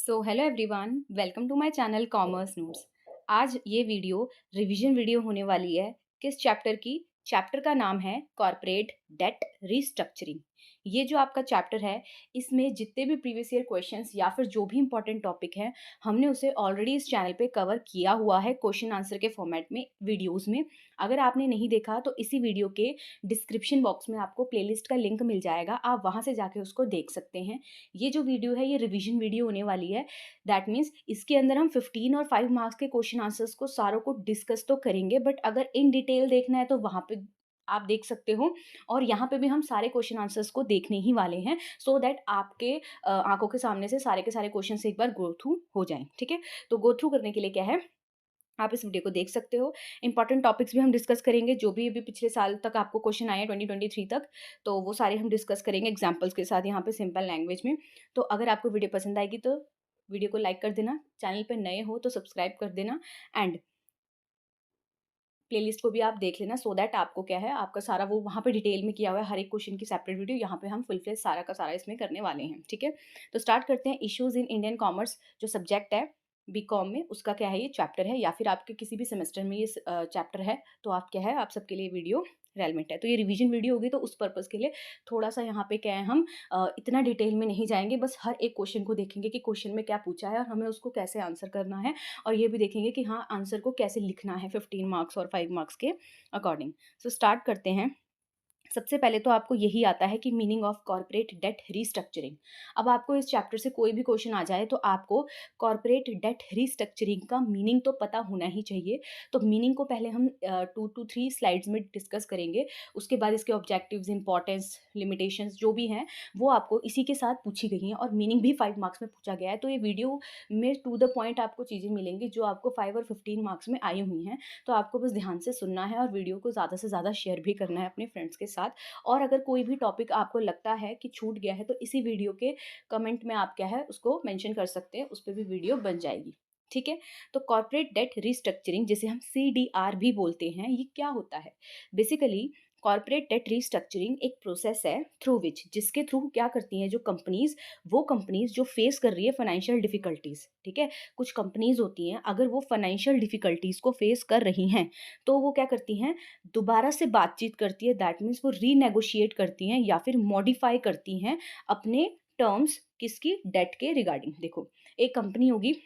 So hello everyone, welcome to my channel commerce notes. आज ये video revision video होने वाली है। किस चैप्टर की? चैप्टर का नाम है कॉर्पोरेट डेट रीस्ट्रक्चरिंग। ये जो आपका चैप्टर है, इसमें जितने भी प्रीवियस ईयर क्वेश्चंस या फिर जो भी इंपॉर्टेंट टॉपिक है, हमने उसे ऑलरेडी इस चैनल पे कवर किया हुआ है क्वेश्चन आंसर के फॉर्मेट में, वीडियोस में। अगर आपने नहीं देखा तो इसी वीडियो के डिस्क्रिप्शन बॉक्स में आपको प्लेलिस्ट का लिंक मिल जाएगा, आप वहाँ से जाके उसको देख सकते हैं। ये जो वीडियो है ये रिवीजन वीडियो होने वाली है। दैट मीन्स इसके अंदर हम 15 और 5 मार्क्स के क्वेश्चन आंसर्स को सारों को डिस्कस तो करेंगे, बट अगर इन डिटेल देखना है तो वहाँ पे आप देख सकते हो। और यहाँ पे भी हम सारे क्वेश्चन आंसर्स को देखने ही वाले हैं, सो दैट आपके आंखों के सामने से सारे के सारे क्वेश्चन एक बार गो थ्रू हो जाएं। ठीक है, तो गो थ्रू करने के लिए क्या है, आप इस वीडियो को देख सकते हो। इंपॉर्टेंट टॉपिक्स भी हम डिस्कस करेंगे, जो भी अभी पिछले साल तक आपको क्वेश्चन आए हैं 2023 तक, तो वो सारे हम डिस्कस करेंगे एग्जांपल्स के साथ यहाँ पे सिंपल लैंग्वेज में। तो अगर आपको वीडियो पसंद आएगी तो वीडियो को लाइक कर देना, चैनल पे नए हो तो सब्सक्राइब कर देना, एंड प्लेलिस्ट को भी आप देख लेना, सो दैट आपको क्या है, आपका सारा वो वहाँ पे डिटेल में किया हुआ है, हर एक क्वेश्चन की सेपरेट वीडियो यहाँ पे हम फुल फ्लेज सारा का सारा इसमें करने वाले हैं। ठीक है, तो स्टार्ट करते हैं। इश्यूज इन इंडियन कॉमर्स जो सब्जेक्ट है बीकॉम में, उसका क्या है, ये चैप्टर है, या फिर आपके किसी भी सेमेस्टर में ये चैप्टर है, तो आप क्या है, आप सबके लिए वीडियो रेलेवेंट है। तो ये रिवीजन वीडियो होगी, तो उस पर्पज़ के लिए थोड़ा सा यहाँ पे क्या है, हम इतना डिटेल में नहीं जाएंगे, बस हर एक क्वेश्चन को देखेंगे कि क्वेश्चन में क्या पूछा है और हमें उसको कैसे आंसर करना है, और ये भी देखेंगे कि हाँ, आंसर को कैसे लिखना है 15 मार्क्स और 5 मार्क्स के अकॉर्डिंग। सो स्टार्ट करते हैं। सबसे पहले तो आपको यही आता है कि meaning of corporate debt restructuring. अब आपको इस चैप्टर से कोई भी क्वेश्चन आ जाए तो आपको कॉर्पोरेट डेट रीस्ट्रक्चरिंग का मीनिंग तो पता होना ही चाहिए। तो मीनिंग को पहले हम 2 to 3 स्लाइड्स में डिस्कस करेंगे, उसके बाद इसके ऑब्जेक्टिव्स, इंपॉर्टेंस, लिमिटेशंस जो भी हैं वो आपको इसी के साथ पूछी गई हैं, और मीनिंग भी 5 मार्क्स में पूछा गया है। तो ये वीडियो में टू द पॉइंट आपको चीज़ें मिलेंगी जो आपको 5 और 15 मार्क्स में आई हुई हैं। तो आपको बस ध्यान से सुनना है और वीडियो को ज़्यादा से ज़्यादा शेयर भी करना है अपने फ्रेंड्स के साथ। और अगर कोई भी टॉपिक आपको लगता है कि छूट गया है तो इसी वीडियो के कमेंट में आप क्या है, उसको मेंशन कर सकते हैं, उस पर भी वीडियो बन जाएगी। ठीक है, तो कॉर्पोरेट डेट रिस्ट्रक्चरिंग, जिसे हम CDR भी बोलते हैं, ये क्या होता है? बेसिकली कॉर्पोरेट डेट रिस्ट्रक्चरिंग एक प्रोसेस है थ्रू विच, जिसके थ्रू क्या करती हैं जो कंपनीज, वो कंपनीज जो फेस कर रही है फाइनेंशियल डिफिकल्टीज। ठीक है, कुछ कंपनीज होती हैं, अगर वो फाइनेंशियल डिफिकल्टीज को फेस कर रही हैं तो वो क्या करती हैं, दोबारा से बातचीत करती है। दैट मीन्स वो रीनेगोशिएट करती हैं या फिर मॉडिफाई करती हैं अपने टर्म्स, किसकी, डेट के रिगार्डिंग। देखो, एक कंपनी होगी,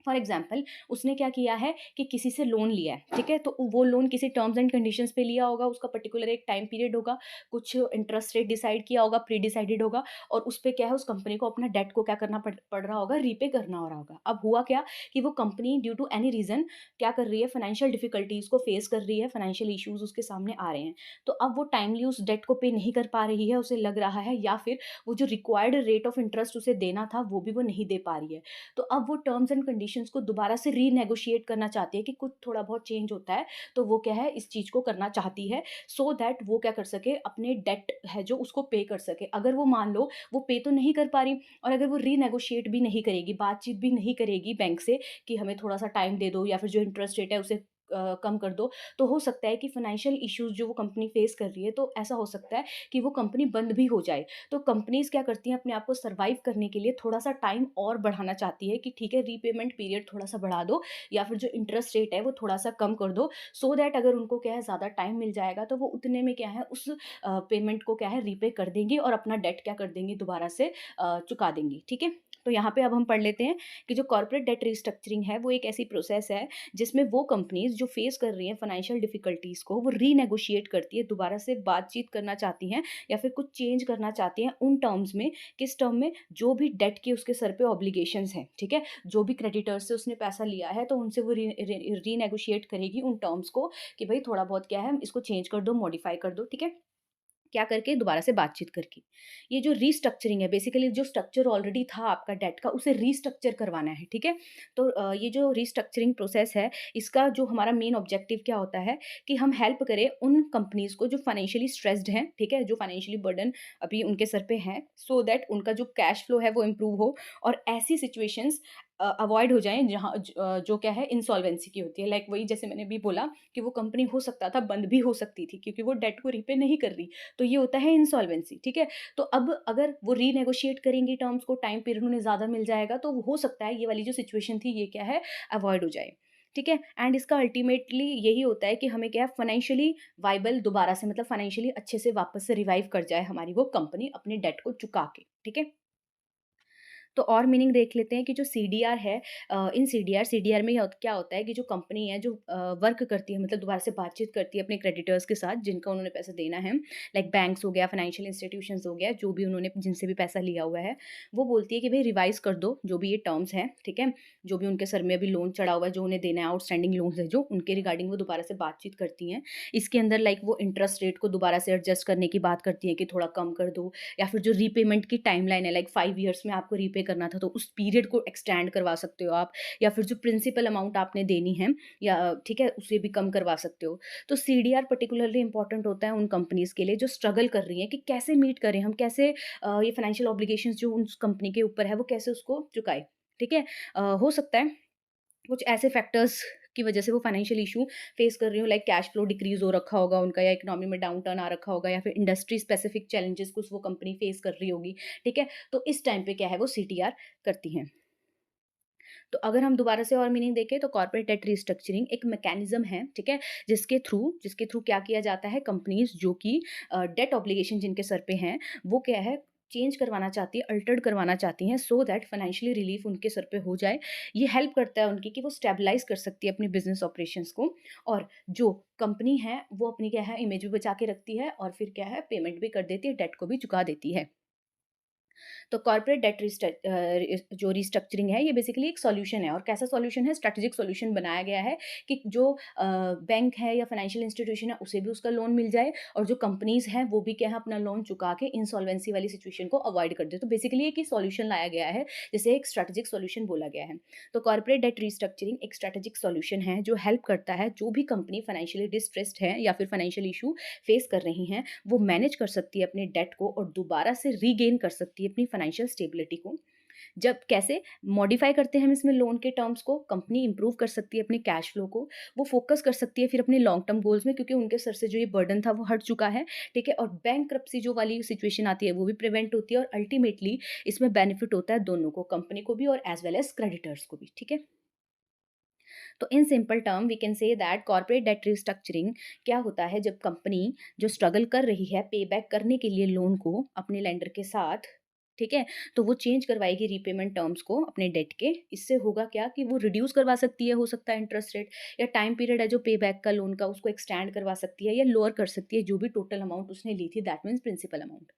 फॉर एग्जाम्पल उसने क्या किया है कि किसी से लोन लिया है, ठीक है, तो वो लोन किसी टर्म्स एंड कंडीशंस पे लिया होगा, उसका पर्टिकुलर एक टाइम पीरियड होगा, कुछ इंटरेस्ट रेट डिसाइड किया होगा, प्री डिसाइडेड होगा, और उस पर क्या है, उस कंपनी को अपना डेट को क्या करना पड़ रहा होगा, रीपे करना हो रहा होगा। अब हुआ क्या कि वो company due to any reason क्या कर रही है, फाइनेंशियल डिफिकल्टीज को फेस कर रही है, फाइनेंशियल इश्यूज उसके सामने आ रहे हैं। तो अब वो टाइमली उस डेट को पे नहीं कर पा रही है, उसे लग रहा है, या फिर वो जो रिक्वायर्ड रेट ऑफ इंटरेस्ट उसे देना था वो भी वो नहीं दे पा रही है। तो अब वो टर्म्स एंड कंडीशंस को दोबारा से रीनेगोशिएट करना चाहती है कि कुछ थोड़ा बहुत चेंज होता है, तो वो क्या है, इस चीज़ को करना चाहती है, सो दैट वो क्या कर सके, अपने डेट है जो उसको पे कर सके। अगर वो मान लो वो पे तो नहीं कर पा रही, और अगर वो रीनेगोशिएट भी नहीं करेगी, बातचीत भी नहीं करेगी बैंक से कि हमें थोड़ा सा टाइम दे दो, या फिर जो इंटरेस्ट रेट है उसे कम कर दो, तो हो सकता है कि फाइनेंशियल इश्यूज जो वो कंपनी फेस कर रही है, तो ऐसा हो सकता है कि वो कंपनी बंद भी हो जाए। तो कंपनीज क्या करती हैं, अपने आप को सर्वाइव करने के लिए थोड़ा सा टाइम और बढ़ाना चाहती है कि ठीक है, रीपेमेंट पीरियड थोड़ा सा बढ़ा दो, या फिर जो इंटरेस्ट रेट है वो थोड़ा सा कम कर दो, सो दैट अगर उनको क्या है, ज़्यादा टाइम मिल जाएगा तो वो उतने में क्या है, उस पेमेंट को क्या है, रीपे कर देंगी, और अपना डेट क्या कर देंगी, दोबारा से चुका देंगी। ठीक है, तो यहाँ पे अब हम पढ़ लेते हैं कि जो कॉर्पोरेट डेट रिस्ट्रक्चरिंग है वो एक ऐसी प्रोसेस है जिसमें वो कंपनीज जो फेस कर रही हैं फाइनेंशियल डिफिकल्टीज को, वो रीनेगोशिएट करती है, दोबारा से बातचीत करना चाहती हैं, या फिर कुछ चेंज करना चाहती हैं उन टर्म्स में। किस टर्म में? जो भी डेट के उसके सर पे ऑब्लिगेशंस हैं, ठीक है, जो भी क्रेडिटर्स से उसने पैसा लिया है, तो उनसे वो रीनेगोशिएट करेगी उन टर्म्स को कि भाई थोड़ा बहुत क्या है, इसको चेंज कर दो, मॉडिफाई कर दो। ठीक है, क्या करके, दोबारा से बातचीत करके। ये जो रीस्ट्रक्चरिंग है, बेसिकली जो स्ट्रक्चर ऑलरेडी था आपका डेट का, उसे रीस्ट्रक्चर करवाना है। ठीक है, तो ये जो रीस्ट्रक्चरिंग प्रोसेस है, इसका जो हमारा मेन ऑब्जेक्टिव क्या होता है कि हम हेल्प करें उन कंपनीज को जो फाइनेंशियली स्ट्रेस्ड हैं, ठीक है, जो फाइनेंशियली बर्डन अभी उनके सर पे है, सो दैट उनका जो कैश फ्लो है वो इम्प्रूव हो, और ऐसी सिचुएशंस अवॉइड हो जाएं जहाँ जो क्या है, इंसॉल्वेंसी की होती है। लाइक वही जैसे मैंने भी बोला कि वो कंपनी हो सकता था बंद भी हो सकती थी, क्योंकि वो डेट को रीपे नहीं कर रही, तो ये होता है इंसॉल्वेंसी, ठीक है? तो अब अगर वो रीनेगोशिएट करेंगी टर्म्स को, टाइम पीरियड उन्हें ज़्यादा मिल जाएगा, तो हो सकता है ये वाली जो सिचुएशन थी ये क्या है, अवॉइड हो जाए, ठीक है? एंड इसका अल्टीमेटली यही होता है कि हमें क्या है, फाइनेंशियली वाइबल दोबारा से, मतलब फाइनेंशियली अच्छे से वापस से रिवाइव कर जाए हमारी वो कंपनी अपने डेट को चुका के, ठीक है? तो और मीनिंग देख लेते हैं कि जो सीडीआर है, इन सीडीआर में क्या होता है कि जो कंपनी है जो वर्क करती है, मतलब दोबारा से बातचीत करती है अपने क्रेडिटर्स के साथ जिनका उन्होंने पैसा देना है, लाइक बैंक्स हो गया, फाइनेंशियल इंस्टीट्यूशंस हो गया, जो भी उन्होंने जिनसे भी पैसा लिया हुआ है, वो बोलती है कि भाई रिवाइज कर दो जो भी ये टर्म्स हैं, ठीक है? जो भी उनके सर में अभी लोन चढ़ा हुआ है, जो उन्हें देना है, आउटस्टैंडिंग लोन्स है जो, उनके रिगार्डिंग वो दोबारा से बातचीत करती हैं। इसके अंदर लाइक वो इंटरेस्ट रेट को दोबारा से एडजस्ट करने की बात करती है कि थोड़ा कम कर दो, या फिर जो रीपेमेंट की टाइमलाइन है, लाइक 5 ईयर्स में आपको रीपे करना था, तो उस पीरियड को एक्सटेंड करवा सकते हो आप, या फिर जो प्रिंसिपल अमाउंट आपने देनी है, या ठीक है, उसे भी कम करवा सकते हो। तो सीडीआर पर्टिकुलरली इंपॉर्टेंट होता है उन कंपनीज़ के लिए जो स्ट्रगल कर रही हैं कि कैसे मीट करें हम, कैसे ये फाइनेंशियल ऑब्लिगेशंस जो उस कंपनी के ऊपर है वो कैसे उसको चुकाएँ, ठीक है? हो सकता है कुछ ऐसे फैक्टर्स की वजह से वो फाइनेंशियल इशू फेस कर रही हो, लाइक कैश फ्लो डिक्रीज हो रखा होगा उनका, या इकोनॉमी में डाउन टर्न आ रखा होगा, या फिर इंडस्ट्री स्पेसिफिक चैलेंजेस कुछ वो कंपनी फेस कर रही होगी, ठीक है? तो इस टाइम पे क्या है, वो सीटीआर करती हैं। तो अगर हम दोबारा से और मीनिंग देखें तो कॉर्पोरेट डेट रिस्ट्रक्चरिंग एक मैकेनिज्म है, ठीक है? जिसके थ्रू क्या किया जाता है, कंपनीज जो कि डेट ऑब्लिगेशन जिनके सर पे हैं, वो क्या है, चेंज करवाना चाहती है, अल्टर्ड करवाना चाहती हैं, सो दैट फाइनेंशियली रिलीफ उनके सर पे हो जाए। ये हेल्प करता है उनकी कि वो स्टेबलाइज कर सकती है अपनी बिजनेस ऑपरेशंस को, और जो कंपनी है वो अपनी क्या है, इमेज भी बचा के रखती है, और फिर क्या है, पेमेंट भी कर देती है, डेट को भी चुका देती है। तो कॉर्पोरेट डेट जो रिस्ट्रक्चरिंग है ये बेसिकली एक सॉल्यूशन है, और कैसा सॉल्यूशन है, स्ट्रेटेजिक सॉल्यूशन बनाया गया है कि जो बैंक है या फाइनेंशियल इंस्टीट्यूशन है उसे भी उसका लोन मिल जाए, और जो कंपनीज हैं वो भी क्या है, अपना लोन चुका के इंसॉल्वेंसी वाली सिचुएशन को अवॉइड कर दे। तो बेसिकली एक ही सॉल्यूशन लाया गया है, जिसे एक स्ट्रेटेजिक सॉल्यूशन बोला गया है। तो कॉर्पोरेट डेट रिस्ट्रक्चरिंग एक स्ट्रेटेजिक सॉल्यूशन है जो हेल्प करता है जो भी कंपनी फाइनेंशियली डिस्ट्रेस्ड है या फिर फाइनेंशियल इशू फेस कर रही हैं, वो मैनेज कर सकती है अपने डेट को और दोबारा से रीगेन कर सकती है अपनी फाइनेंशियल स्टेबिलिटी को। जब कैसे मॉडिफाई करते हैं हम इसमें लोन के टर्म्स को, कंपनी इंप्रूव कर सकती है अपने कैश फ्लो को, वो फोकस कर सकती है फिर अपने लॉन्ग टर्म गोल्स में, क्योंकि उनके सर से जो ये बर्डन था वो हट चुका है, ठीक है? और बैंकरप्सी जो वाली सिचुएशन आती है वो भी प्रिवेंट होती है, और अल्टीमेटली इसमें बेनिफिट होता है दोनों को, कंपनी को भी और एज वेल एज क्रेडिटर्स को भी, ठीक है? तो in simple term we can say that corporate debt restructuring क्या होता है, जब कंपनी जो स्ट्रगल कर रही है पे बैक करने के लिए लोन को अपने लेंडर के साथ, ठीक है? तो वो चेंज करवाएगी रीपेमेंट टर्म्स को अपने डेट के। इससे होगा क्या कि वो रिड्यूस करवा सकती है, हो सकता है इंटरेस्ट रेट, या टाइम पीरियड है जो पे बैक का लोन का उसको एक्सटेंड करवा सकती है, या लोअर कर सकती है जो भी टोटल अमाउंट उसने ली थी, दैट मीन्स प्रिंसिपल अमाउंट।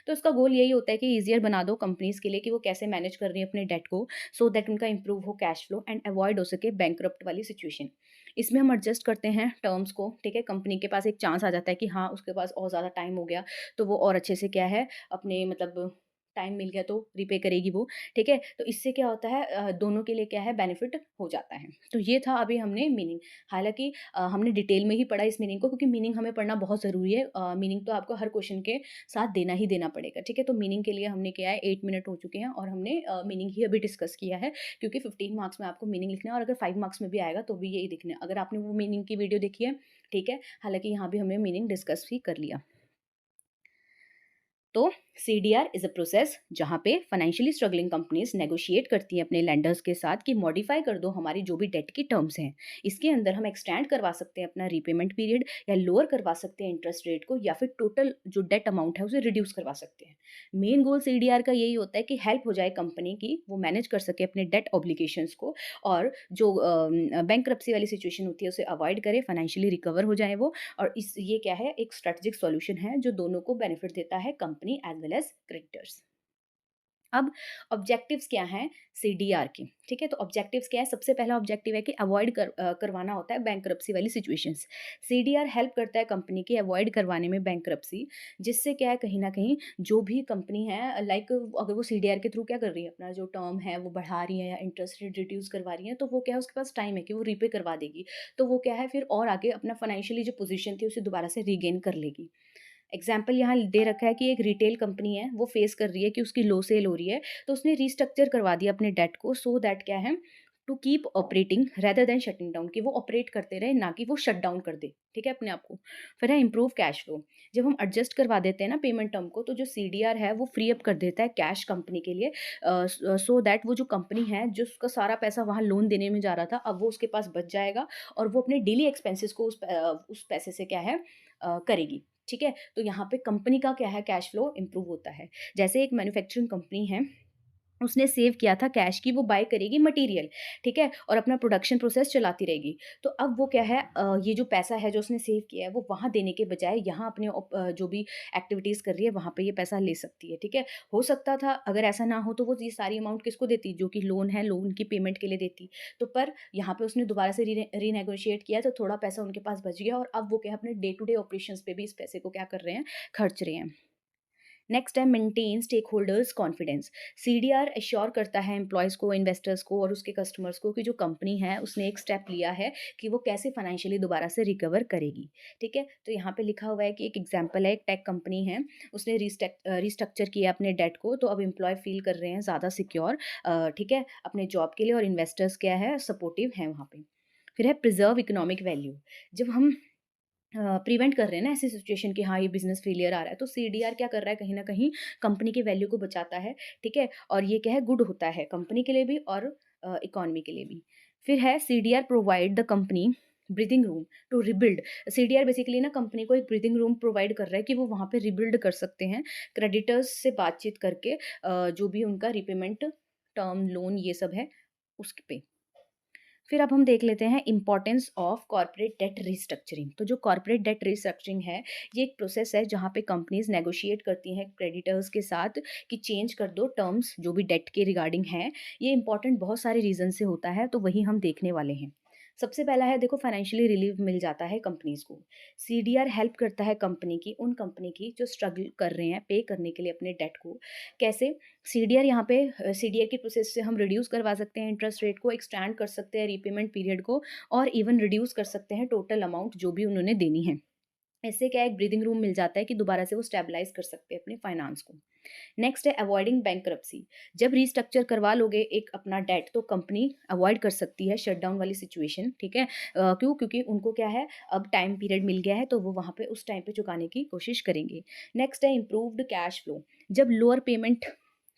तो इसका गोल यही होता है कि ईज़ियर बना दो कंपनीज़ के लिए कि वो कैसे मैनेज कर रही हैं अपने डेट को, सो दैट उनका इंप्रूव हो कैश फ्लो एंड अवॉइड हो सके बैंकरप्ट वाली सिचुएशन। इसमें हम एडजस्ट करते हैं टर्म्स को, ठीक है? कंपनी के पास एक चांस आ जाता है कि हाँ, उसके पास और ज़्यादा टाइम हो गया, तो वो और अच्छे से क्या है, अपने मतलब टाइम मिल गया तो रीपे करेगी वो, ठीक है? तो इससे क्या होता है, दोनों के लिए क्या है, बेनिफिट हो जाता है। तो ये था अभी हमने मीनिंग। हालाँकि हमने डिटेल में ही पढ़ा इस मीनिंग को, क्योंकि मीनिंग हमें पढ़ना बहुत ज़रूरी है। मीनिंग तो आपको हर क्वेश्चन के साथ देना ही देना पड़ेगा, ठीक है? तो मीनिंग के लिए हमने किया है, 8 मिनट हो चुके हैं और हमने मीनिंग ही अभी डिस्कस किया है, क्योंकि 15 मार्क्स में आपको मीनिंग लिखना है, और अगर 5 मार्क्स में भी आएगा तो भी यही लिखना है। अगर आपने वो मीनिंग की वीडियो देखी है, ठीक है? हालाँकि यहाँ भी हमने मीनिंग डिस्कस भी कर लिया। तो सीडीआर इज अ प्रोसेस जहाँ पे फाइनेंशियली स्ट्रगलिंग कंपनीज नेगोशिएट करती हैं अपने लेंडर्स के साथ कि मॉडिफाई कर दो हमारी जो भी डेट की टर्म्स हैं। इसके अंदर हम एक्सटेंड करवा सकते हैं अपना रीपेमेंट पीरियड, या लोअर करवा सकते हैं इंटरेस्ट रेट को, या फिर टोटल जो डेट अमाउंट है उसे रिड्यूस करवा सकते हैं। मेन गोल सीडीआर का यही होता है कि हेल्प हो जाए कंपनी की, वो मैनेज कर सके अपने डेट ऑब्लिगेशंस को, और जो बैंकरप्सी वाली सिचुएशन होती है उसे अवॉइड करे, फाइनेंशियली रिकवर हो जाए वो। और इस ये क्या है, एक स्ट्रेटेजिक सॉल्यूशन है जो दोनों को बेनिफिट देता है, company as well as creditors. अब ऑब्जेक्टिव्स क्या हैं सीडीआर के, ठीक है? तो ऑब्जेक्टिव्स क्या है, सबसे पहला ऑब्जेक्टिव है कि अवॉइड करवाना होता है बैंकरप्सी वाली सिचुएशंस। सीडीआर हेल्प करता है कंपनी की अवॉइड करवाने में बैंकरप्सी, जिससे क्या है, कहीं ना कहीं जो भी कंपनी है, लाइक अगर वो सीडीआर के थ्रू क्या कर रही है, अपना जो टर्म है वो बढ़ा रही है या इंटरेस्ट रेट रिड्यूस करवा रही है, तो वो क्या है, उसके पास टाइम है कि वो रीपे करवा देगी, तो वो क्या है, फिर और आगे अपना फाइनेंशियली जो पोजीशन थी उसे दोबारा से रीगेन कर लेगी। एग्जाम्पल यहाँ दे रखा है कि एक रिटेल कंपनी है, वो फेस कर रही है कि उसकी लो सेल हो रही है, तो उसने रीस्ट्रक्चर करवा दिया अपने डेट को, सो दैट क्या है, to keep operating rather than shutting down, कि वो ऑपरेट करते रहे, ना कि वो शट डाउन कर दे, ठीक है, अपने आप को। फिर है इम्प्रूव कैश फ्लो। जब हम एडजस्ट करवा देते हैं ना पेमेंट टर्म को, तो जो सीडीआर है वो फ्री अप कर देता है कैश कंपनी के लिए, सो दैट वो जो कंपनी है, जो उसका सारा पैसा वहाँ लोन देने में जा रहा था, अब वो उसके पास बच जाएगा और वो अपने डेली एक्सपेंसेस को उस पैसे से क्या है करेगी, ठीक है। तो यहाँ पे कंपनी का क्या है, कैश फ्लो इंप्रूव होता है। जैसे एक मैन्युफैक्चरिंग कंपनी है, उसने सेव किया था कैश, की वो बाय करेगी मटेरियल, ठीक है, और अपना प्रोडक्शन प्रोसेस चलाती रहेगी। तो अब वो क्या है, ये जो पैसा है जो उसने सेव किया है, वो वहाँ देने के बजाय यहाँ अपने जो भी एक्टिविटीज़ कर रही है वहाँ पे ये पैसा ले सकती है, ठीक है। हो सकता था अगर ऐसा ना हो तो वो ये सारी अमाउंट किसको देती, जो कि लोन है, लोन की पेमेंट के लिए देती। तो पर यहाँ पे उसने दोबारा से रीनेगोशिएट किया, तो थोड़ा पैसा उनके पास बच गया, और अब वो क्या है, अपने डे टू डे ऑपरेशंस पे भी इस पैसे को क्या कर रहे हैं, खर्च रहे हैं। नेक्स्ट है maintain stakeholders confidence. CDR assure करता है एम्प्लॉयज़ को, इन्वेस्टर्स को और उसके कस्टमर्स को, कि जो कंपनी है उसने एक स्टेप लिया है कि वो कैसे फाइनेंशियली दोबारा से रिकवर करेगी, ठीक है। तो यहाँ पे लिखा हुआ है कि एक एग्जांपल है, एक टेक कंपनी है, उसने रिस्ट्रक्चर किया अपने डेट को, तो अब एम्प्लॉय फील कर रहे हैं ज़्यादा सिक्योर, ठीक है, अपने जॉब के लिए, और इन्वेस्टर्स क्या है, सपोर्टिव हैं वहाँ पे। फिर है प्रिजर्व इकोनॉमिक वैल्यू। जब हम प्रिवेंट कर रहे हैं ना ऐसी सिचुएशन कि हाँ ये बिजनेस फेलियर आ रहा है, तो सीडीआर क्या कर रहा है, कहीं ना कहीं कंपनी के वैल्यू को बचाता है, ठीक है, और ये क्या है, गुड होता है कंपनी के लिए भी और इकोनॉमी के लिए भी। फिर है CDR provide the company breathing room to rebuild. CDR basically ना कंपनी को एक ब्रीदिंग रूम प्रोवाइड कर रहा है कि वो वहाँ पे रिबिल्ड कर सकते हैं, क्रेडिटर्स से बातचीत करके, जो भी उनका रिपेमेंट टर्म लोन ये सब है उसके पे। फिर अब हम देख लेते हैं importance of corporate debt restructuring. तो जो कॉर्पोरेट डेट रिस्ट्रक्चरिंग है, ये एक प्रोसेस है जहाँ पे कंपनीज नेगोशिएट करती हैं क्रेडिटर्स के साथ कि चेंज कर दो टर्म्स जो भी डेट के रिगार्डिंग है। ये इंपॉर्टेंट बहुत सारे रीजन से होता है, तो वही हम देखने वाले हैं। सबसे पहला है, देखो, फाइनेंशियली रिलीफ मिल जाता है कंपनीज को। सीडीआर हेल्प करता है उन कंपनी की जो स्ट्रगल कर रहे हैं पे करने के लिए अपने डेट को। कैसे? सीडीआर यहाँ पे सीडीआर की प्रोसेस से हम रिड्यूस करवा सकते हैं इंटरेस्ट रेट को, एक्सटेंड कर सकते हैं रीपेमेंट पीरियड को, और इवन रिड्यूस कर सकते हैं टोटल अमाउंट जो भी उन्होंने देनी है। इससे क्या, एक ब्रीदिंग रूम मिल जाता है कि दोबारा से वो स्टेबलाइज कर सकते हैं अपने फाइनेंस को। नेक्स्ट है अवॉइडिंग बैंकरप्सी। जब रिस्ट्रक्चर करवा लोगे एक अपना डेट, तो कंपनी अवॉइड कर सकती है शटडाउन वाली सिचुएशन, ठीक है। क्यों? क्योंकि उनको क्या है, अब टाइम पीरियड मिल गया है, तो वो वहाँ पे उस टाइम पे चुकाने की कोशिश करेंगे। नेक्स्ट है इम्प्रूव्ड कैश फ्लो। जब लोअर पेमेंट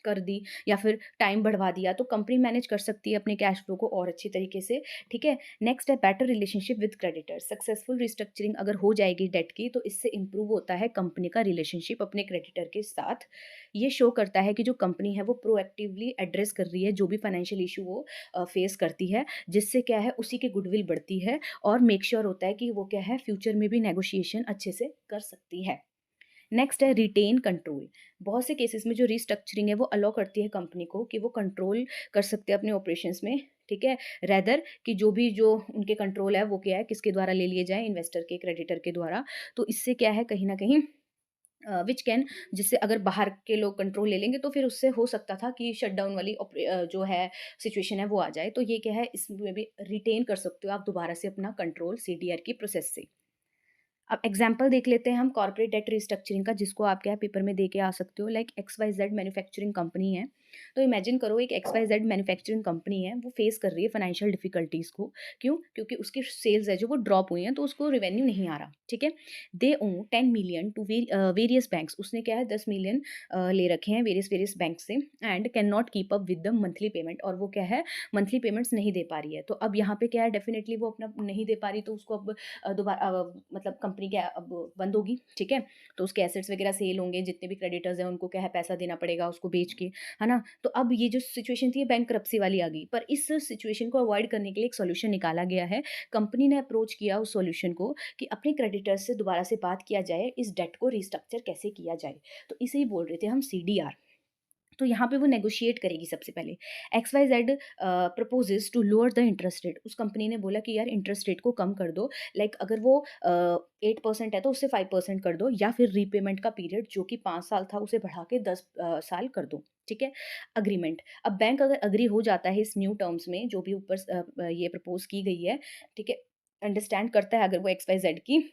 कर दी या फिर टाइम बढ़वा दिया, तो कंपनी मैनेज कर सकती है अपने कैश फ्लो को और अच्छी तरीके से, ठीक है। नेक्स्ट है better relationship with creditors. Successful restructuring अगर हो जाएगी डेट की, तो इससे इंप्रूव होता है कंपनी का रिलेशनशिप अपने क्रेडिटर के साथ। ये शो करता है कि जो कंपनी है वो प्रोएक्टिवली एड्रेस कर रही है जो भी फाइनेंशियल इशू वो फेस करती है, जिससे क्या है, उसी की गुडविल बढ़ती है, और मेक श्योर होता है कि वो क्या है, फ्यूचर में भी नेगोशिएशन अच्छे से कर सकती है। नेक्स्ट है रिटेन कंट्रोल। बहुत से केसेस में जो रिस्ट्रक्चरिंग है वो अलाउ करती है कंपनी को कि वो कंट्रोल कर सकते हैं अपने ऑपरेशंस में, ठीक है। रेदर कि जो उनके कंट्रोल है वो क्या है, किसके द्वारा ले लिए जाए, इन्वेस्टर के, क्रेडिटर के द्वारा। तो इससे क्या है, कहीं ना कहीं विच कैन, जिससे अगर बाहर के लोग कंट्रोल ले लेंगे, तो फिर उससे हो सकता था कि शटडाउन वाली जो है सिचुएशन है वो आ जाए। तो ये क्या है, इसमें भी रिटेन कर सकते हो आप दोबारा से अपना कंट्रोल सीडीआर की प्रोसेस से। अब एग्जाम्पल देख लेते हैं हम कॉर्पोरेट डेट रिस्ट्रक्चरिंग का, जिसको आप क्या है पेपर में दे के आ सकते हो। Like X Y Z manufacturing company है। तो इमेजिन करो एक X Y Z manufacturing company है, वो फेस कर रही है फाइनेंशियल डिफिकल्टीज को। क्यों? क्योंकि उसकी सेल्स है जो वो ड्रॉप हुई हैं, तो उसको रेवेन्यू नहीं आ रहा, ठीक है। दे ओ 10 मिलियन टू वेरियस बैंक्स। उसने क्या है, 10 मिलियन ले रखे हैं वेरियस वेरियस बैंक से, and can not keep up with the monthly payment. और वो क्या है, मंथली पेमेंट्स नहीं दे पा रही है। तो अब यहाँ पे क्या है, डेफिनेटली वो अपना नहीं दे पा रही, तो उसको अब दोबारा मतलब कंपनी क्या अब बंद होगी, ठीक है। तो उसके एसेट्स वगैरह सेल होंगे, जितने भी क्रेडिटर्स हैं उनको क्या है, पैसा देना पड़ेगा उसको बेच के, है ना। तो अब ये जो सिचुएशन थी, बैंकरप्सी वाली आ गई। पर इस सिचुएशन को अवॉइड करने के लिए एक सॉल्यूशन निकाला गया है। कंपनी ने अप्रोच किया उस सॉल्यूशन को कि अपने क्रेडिटर्स से दोबारा से बात किया जाए, इस डेट को रिस्ट्रक्चर कैसे किया जाए। तो इसे ही बोल रहे थे हम सीडीआर। तो यहाँ पे वो नेगोशिएट करेगी सबसे पहले। X Y Z proposes to lower the interest rate. उस कंपनी ने बोला कि यार इंटरेस्ट रेट को कम कर दो, लाइक अगर वो 8% है तो उससे 5% कर दो, या फिर रीपेमेंट का पीरियड जो कि 5 साल था उसे बढ़ा के 10 साल कर दो, ठीक है। अग्रीमेंट। अब बैंक अगर अग्री हो जाता है इस न्यू टर्म्स में, जो भी ऊपर ये प्रपोज की गई है, ठीक है, अंडरस्टैंड करता है अगर वो एक्स वाई जेड की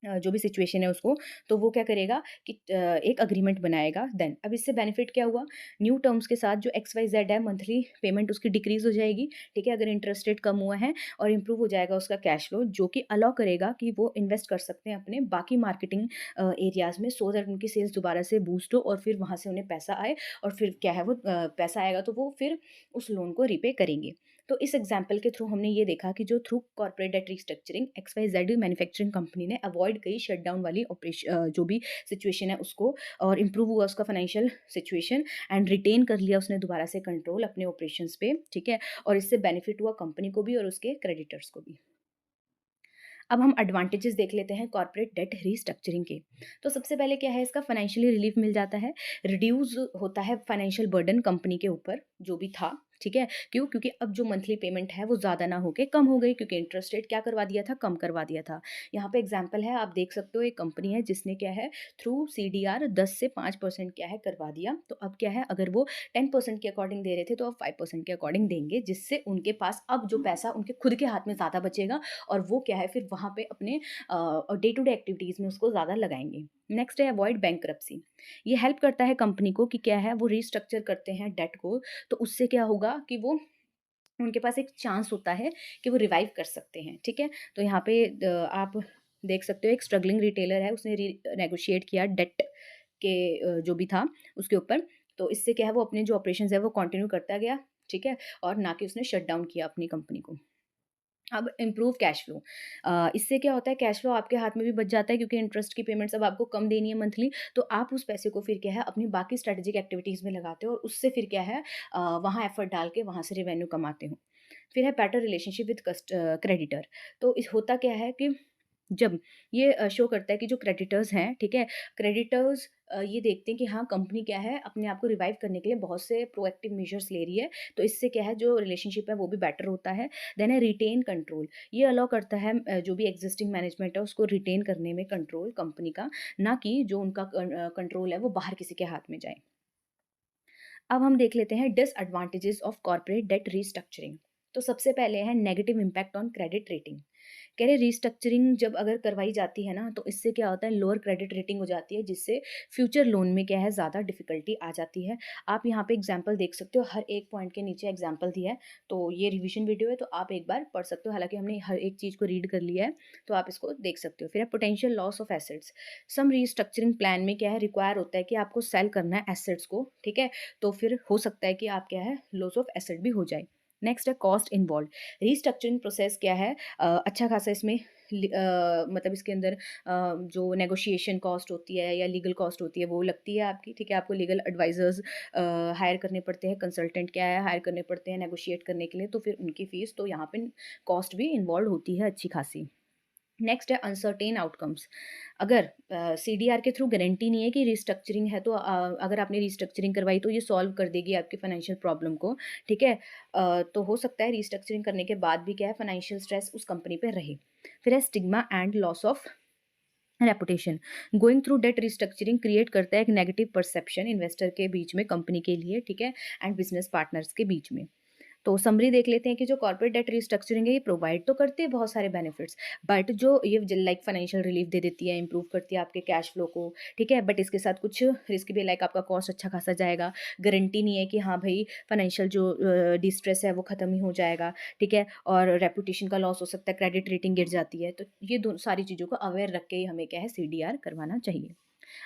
जो भी सिचुएशन है उसको, तो वो क्या करेगा कि एक एग्रीमेंट बनाएगा देन। अब इससे बेनिफिट क्या हुआ, न्यू टर्म्स के साथ जो एक्स वाई जेड है मंथली पेमेंट उसकी डिक्रीज़ हो जाएगी, ठीक है? अगर इंटरेस्ट रेट कम हुआ है और इम्प्रूव हो जाएगा उसका कैश फ्लो, जो कि अलाउ करेगा कि वो इन्वेस्ट कर सकते हैं अपने बाकी मार्केटिंग एरियाज़ में, सो दैट उनकी सेल्स दोबारा से बूस्ट हो और फिर वहाँ से उन्हें पैसा आए और फिर क्या है वो पैसा आएगा तो वो फिर उस लोन को रीपे करेंगे। तो इस एग्जाम्पल के थ्रू हमने ये देखा कि जो through corporate debt restructuring X Y Z manufacturing company ने अवॉइड करी शटडाउन वाली ऑपरेशन, जो भी सिचुएशन है उसको, और इम्प्रूव हुआ उसका फाइनेंशियल सिचुएशन एंड रिटेन कर लिया उसने दोबारा से कंट्रोल अपने ऑपरेशंस पे, ठीक है? और इससे बेनिफिट हुआ कंपनी को भी और उसके क्रेडिटर्स को भी। अब हम एडवांटेजेस देख लेते हैं कॉर्पोरेट डेट रीस्ट्रक्चरिंग के। तो सबसे पहले क्या है, इसका फाइनेंशियली रिलीफ मिल जाता है, रिड्यूस होता है फाइनेंशियल बर्डन कंपनी के ऊपर जो भी था, ठीक है? क्यों? क्योंकि अब जो मंथली पेमेंट है वो ज़्यादा ना होके कम हो गई, क्योंकि इंटरेस्ट रेट क्या करवा दिया था, कम करवा दिया था। यहाँ पे एग्जांपल है, आप देख सकते हो एक कंपनी है जिसने क्या है थ्रू सीडीआर 10 से 5% क्या है करवा दिया। तो अब क्या है, अगर वो 10% के अकॉर्डिंग दे रहे थे तो अब 5% के अकॉर्डिंग देंगे, जिससे उनके पास अब जो पैसा उनके खुद के हाथ में ज़्यादा बचेगा और वो क्या है फिर वहाँ पे अपने डे टू डे एक्टिविटीज़ में उसको ज़्यादा लगाएँगे। नेक्स्ट है अवॉइड बैंकरप्सी। ये हेल्प करता है कंपनी को कि क्या है वो रीस्ट्रक्चर करते हैं डेट को, तो उससे क्या होगा कि वो उनके पास एक चांस होता है कि वो रिवाइव कर सकते हैं, ठीक है? तो यहाँ पे आप देख सकते हो एक स्ट्रगलिंग रिटेलर है, उसने नेगोशिएट किया डेट के जो भी था उसके ऊपर, तो इससे क्या है वो अपने जो ऑपरेशंस है वो कंटिन्यू करता गया, ठीक है? और ना कि उसने शट डाउन किया अपनी कंपनी को। अब इम्प्रूव कैश फ्लो, इससे क्या होता है कैश फ्लो आपके हाथ में भी बच जाता है, क्योंकि इंटरेस्ट की पेमेंट्स अब आपको कम देनी है मंथली, तो आप उस पैसे को फिर क्या है अपनी बाकी स्ट्रेटेजिक एक्टिविटीज़ में लगाते हो और उससे फिर क्या है वहाँ एफर्ट डाल के वहाँ से रेवेन्यू कमाते हो। फिर है बेटर रिलेशनशिप विद क्रेडिटर। तो इस होता क्या है कि जब ये शो करता है कि जो क्रेडिटर्स हैं, ठीक है? क्रेडिटर्स ये देखते हैं कि हाँ, कंपनी क्या है अपने आप को रिवाइव करने के लिए बहुत से प्रोएक्टिव मेजर्स ले रही है, तो इससे क्या है जो रिलेशनशिप है वो भी बेटर होता है। देन है रिटेन कंट्रोल, ये अलाउ करता है जो भी एग्जिस्टिंग मैनेजमेंट है उसको रिटेन करने में कंट्रोल कंपनी का, ना कि जो उनका कंट्रोल है वो बाहर किसी के हाथ में जाए। अब हम देख लेते हैं disadvantages of corporate debt restructuring. तो सबसे पहले है negative impact on credit rating. कह रहे रीस्ट्रक्चरिंग जब अगर करवाई जाती है ना, तो इससे क्या होता है लोअर क्रेडिट रेटिंग हो जाती है, जिससे फ्यूचर लोन में क्या है ज़्यादा डिफिकल्टी आ जाती है। आप यहाँ पे एग्जांपल देख सकते हो, हर एक पॉइंट के नीचे एग्जांपल दिया है, तो ये रिवीजन वीडियो है तो आप एक बार पढ़ सकते हो, हालांकि हमने हर एक चीज़ को रीड कर लिया है, तो आप इसको देख सकते हो। फिर है potential loss of assets. Some restructuring plan में क्या है रिक्वायर होता है कि आपको सेल करना है एसेट्स को, ठीक है? तो फिर हो सकता है कि आप क्या है लॉस ऑफ एसेट भी हो जाए। नेक्स्ट है कॉस्ट इन्वॉल्व। रीस्ट्रक्चरिंग प्रोसेस क्या है, अच्छा खासा इसमें मतलब इसके अंदर जो नेगोशिएशन कॉस्ट होती है या लीगल कॉस्ट होती है वो लगती है आपकी, ठीक है? आपको लीगल एडवाइजर्स हायर करने पड़ते हैं, कंसल्टेंट क्या है हायर करने पड़ते हैं नेगोशिएट करने के लिए, तो फिर उनकी फ़ीस, तो यहाँ पे कॉस्ट भी इन्वॉल्व होती है अच्छी खासी। नेक्स्ट है अनसर्टेन आउटकम्स। अगर सीडीआर के थ्रू गारंटी नहीं है कि रिस्ट्रक्चरिंग है, तो अगर आपने रिस्ट्रक्चरिंग करवाई तो ये सॉल्व कर देगी आपकी फाइनेंशियल प्रॉब्लम को, ठीक है? तो हो सकता है रिस्ट्रक्चरिंग करने के बाद भी क्या है फाइनेंशियल स्ट्रेस उस कंपनी पे रहे। फिर है stigma and loss of reputation. Going through debt restructuring create करता है एक नेगेटिव परसेप्शन इन्वेस्टर के बीच में कंपनी के लिए, ठीक है? एंड बिजनेस पार्टनर्स के बीच में। तो समरी देख लेते हैं कि जो कॉर्पोरेट डेट रिस्ट्रक्चरिंग है ये प्रोवाइड तो करती है बहुत सारे बेनिफिट्स, बट जो ये लाइक फाइनेंशियल रिलीफ दे देती है, इंप्रूव करती है आपके कैश फ्लो को, ठीक है? बट इसके साथ कुछ रिस्क भी, लाइक आपका कॉस्ट अच्छा खासा जाएगा, गारंटी नहीं है कि हाँ भाई फाइनेंशियल जो डिस्ट्रेस है वो ख़त्म ही हो जाएगा, ठीक है? और रेपुटेशन का लॉस हो सकता है, क्रेडिट रेटिंग गिर जाती है, तो ये दो सारी चीज़ों को अवेयर रख के ही हमें क्या है सीडीआर करवाना चाहिए।